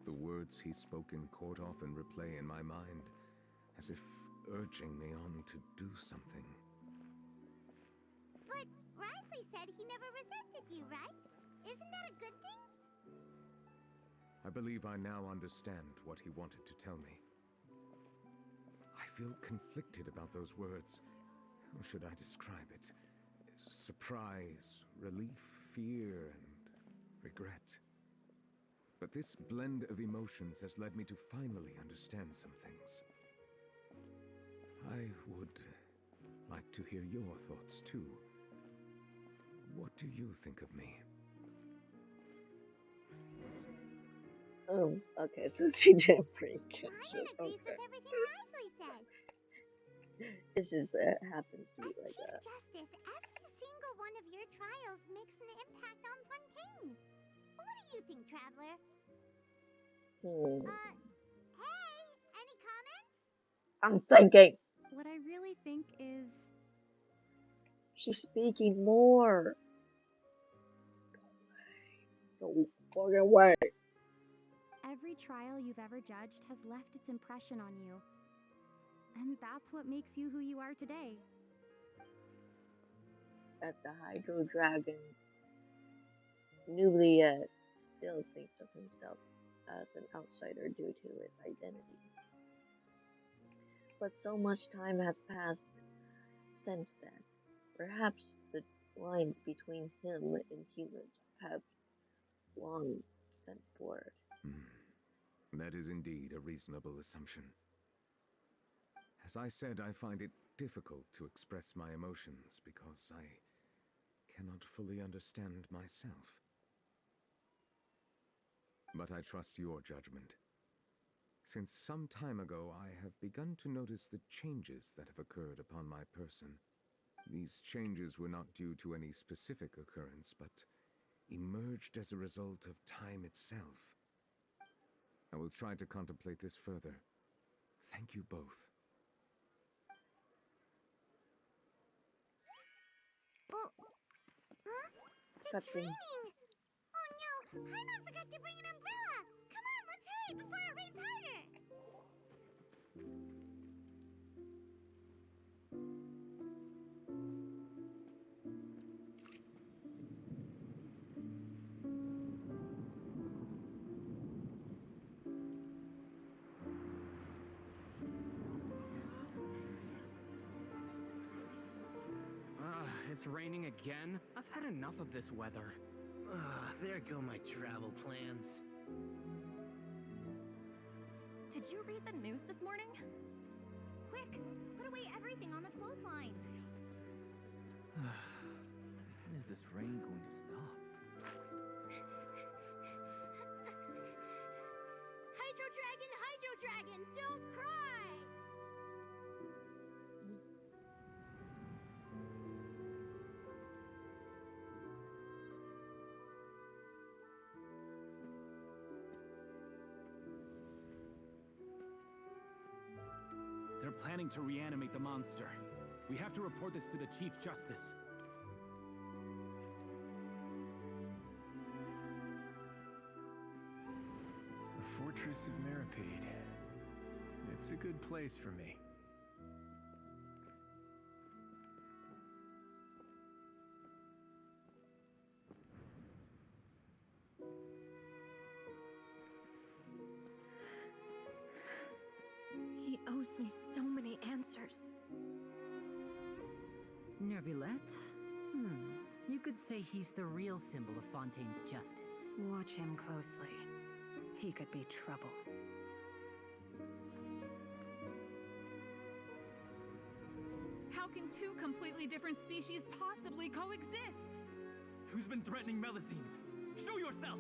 The words he spoke in court often replay in my mind, as if urging me on to do something. But Risley said he never resented you, right? Isn't that a good thing? I believe I now understand what he wanted to tell me. I feel conflicted about those words. How should I describe it? Surprise, relief, fear, and regret. But this blend of emotions has led me to finally understand some things. I would like to hear your thoughts too. What do you think of me? Okay, so she didn't break it. Paimon agrees with everything Risley said. It just happens to be As like Chief that. Justice, every single one of your trials makes an impact on Fontaine. What do you think, Traveler? Hey, any comments? I'm thinking. What I really think is... She's speaking more. No fucking way. Every trial you've ever judged has left its impression on you. And that's what makes you who you are today. At the Hydro Dragons, Neuvilette still thinks of himself as an outsider due to his identity. But so much time has passed since then. Perhaps the lines between him and humans have long since blurred. That is indeed a reasonable assumption. As I said, I find it difficult to express my emotions because I cannot fully understand myself. But I trust your judgment. Since some time ago, I have begun to notice the changes that have occurred upon my person. These changes were not due to any specific occurrence, but emerged as a result of time itself. I will try to contemplate this further. Thank you both. Oh, huh? It's raining! Oh no, Paimon forgot to bring an umbrella! Come on, let's hurry before it rains harder! It's raining again? I've had enough of this weather. There go my travel plans. Did you read the news this morning? Quick, put away everything on the clothesline. When is this rain going to stop? Hydro Dragon, don't cry! They're planning to reanimate the monster. We have to report this to the Chief Justice. The Fortress of Meropide. It's a good place for me. Neuvilette? You could say he's the real symbol of Fontaine's justice. Watch him closely. He could be trouble. How can two completely different species possibly coexist? Who's been threatening Melusines? Show yourself!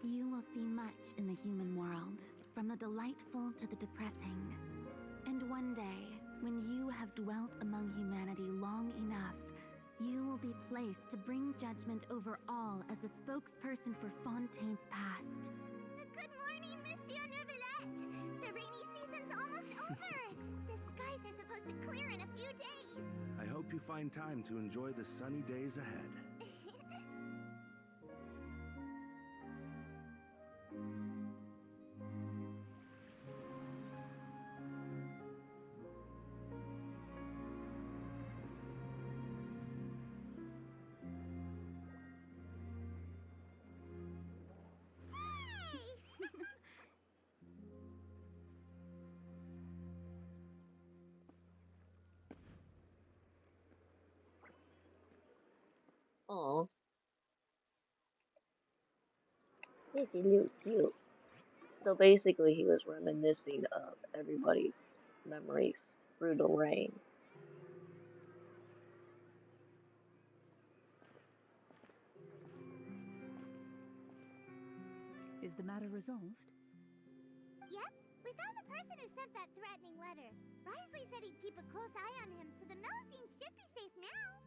You will see much in the human world, from the delightful to the depressing. And one day, when you have dwelt among humanity long enough, you will be placed to bring judgment over all as a spokesperson for Fontaine's past. Good morning, Monsieur Neuvilette! The rainy season's almost over! The skies are supposed to clear in a few days! I hope you find time to enjoy the sunny days ahead. Aw. Yes, he looked cute. So basically, he was reminiscing of everybody's memories through the rain. Is the matter resolved? Yep, we found the person who sent that threatening letter. Risley said he'd keep a close eye on him, so the Melusines should be safe now.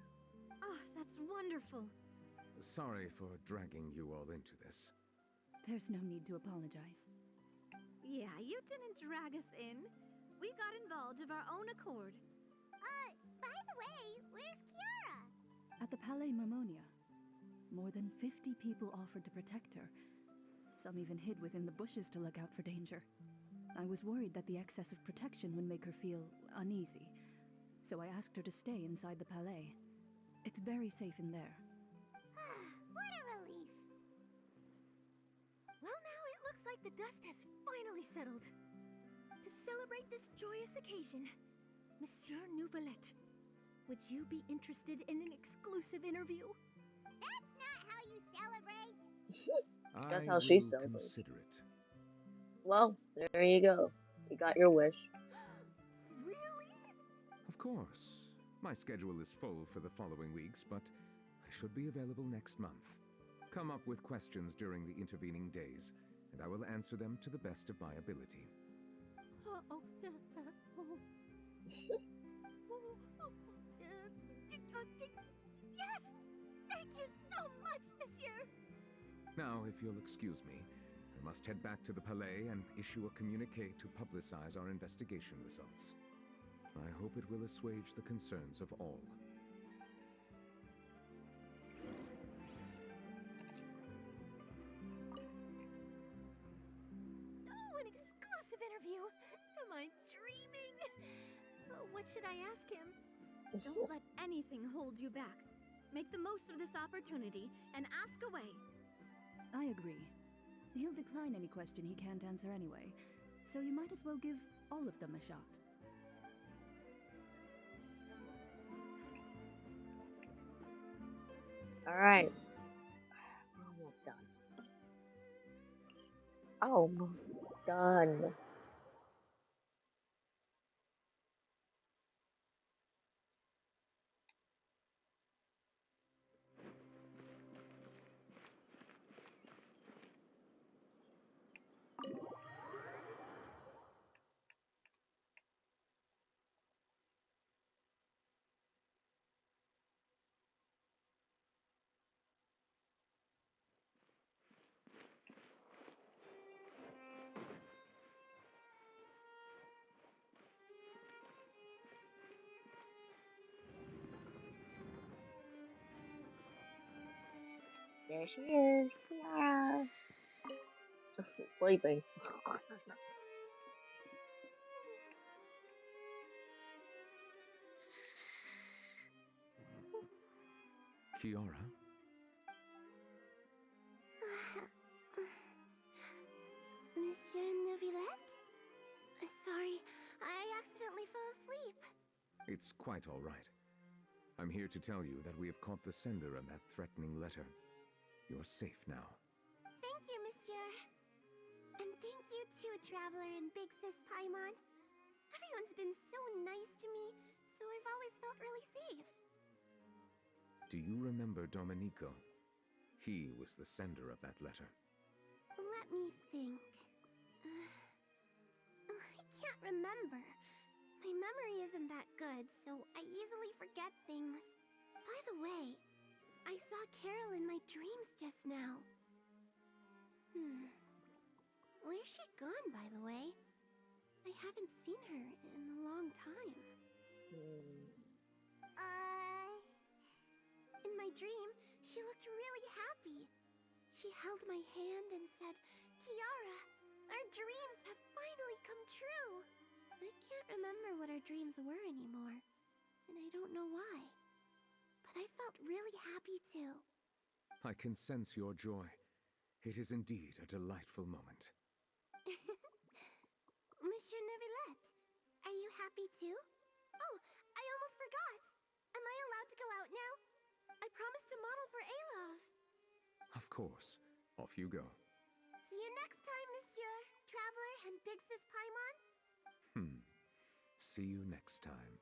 Oh, that's wonderful. Sorry for dragging you all into this. There's no need to apologize. Yeah, you didn't drag us in. We got involved of our own accord. By the way, where's Kiara? At the Palais Mermonia, more than 50 people offered to protect her. Some even hid within the bushes to look out for danger. I was worried that the excess of protection would make her feel uneasy, so I asked her to stay inside the Palais. It's very safe in there. What a relief. Well, now it looks like the dust has finally settled. To celebrate this joyous occasion, Monsieur Neuvilette, would you be interested in an exclusive interview? That's not how you celebrate. That's how she celebrates. Consider it. Well, there you go. You got your wish. Really? Of course. My schedule is full for the following weeks, but I should be available next month. Come up with questions during the intervening days, and I will answer them to the best of my ability. Yes! Thank you so much, monsieur! Now, if you'll excuse me, I must head back to the Palais and issue a communique to publicize our investigation results. I hope it will assuage the concerns of all. Oh, an exclusive interview! Am I dreaming? What should I ask him? Don't let anything hold you back. Make the most of this opportunity and ask away. I agree. He'll decline any question he can't answer anyway, so you might as well give all of them a shot. Alright. Almost done. Almost done. There she is, Kiara. Sleeping. Kiara? Monsieur Neuvilette? It's quite all right. I'm here to tell you that we have caught the sender of that threatening letter. You're safe now. Thank you, Monsieur. And thank you too, Traveler and Big Sis Paimon. Everyone's been so nice to me, so I've always felt really safe. Do you remember Domenico? He was the sender of that letter. Let me think. I can't remember. My memory isn't that good, so I easily forget things. By the way, I saw Carol in my dreams just now. Where's she gone, by the way? I haven't seen her in a long time. In my dream, she looked really happy. She held my hand and said, "Kiara, our dreams have finally come true." I can't remember what our dreams were anymore, and I don't know why. But I felt really happy too. I can sense your joy. It is indeed a delightful moment. Monsieur Neuvilette, are you happy too? Oh, I almost forgot. Am I allowed to go out now? I promised to model for Alov. Of course. Off you go. See you next time, Monsieur, Traveler, and Big Sis Paimon. See you next time.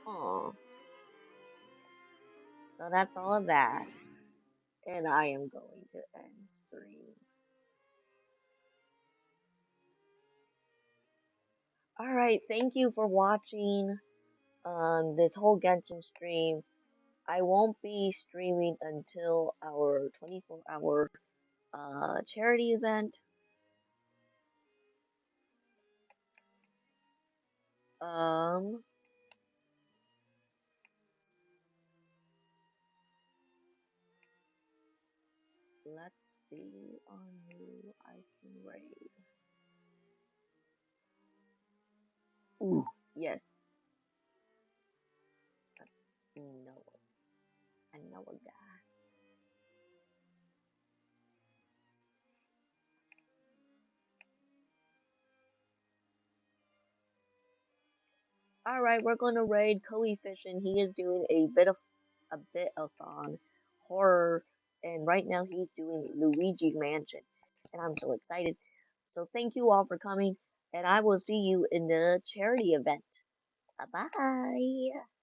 Aw. So that's all of that. And I am going to end stream. Alright, thank you for watching this whole Genshin stream. I won't be streaming until our 24-hour charity event. Let's see on who I can raid. Ooh, yes. I know a guy. Alright, we're gonna raid Coefficient. He is doing a bit of horror, and right now he's doing Luigi's Mansion, and I'm so excited. So thank you all for coming, and I will see you in the charity event. Bye bye.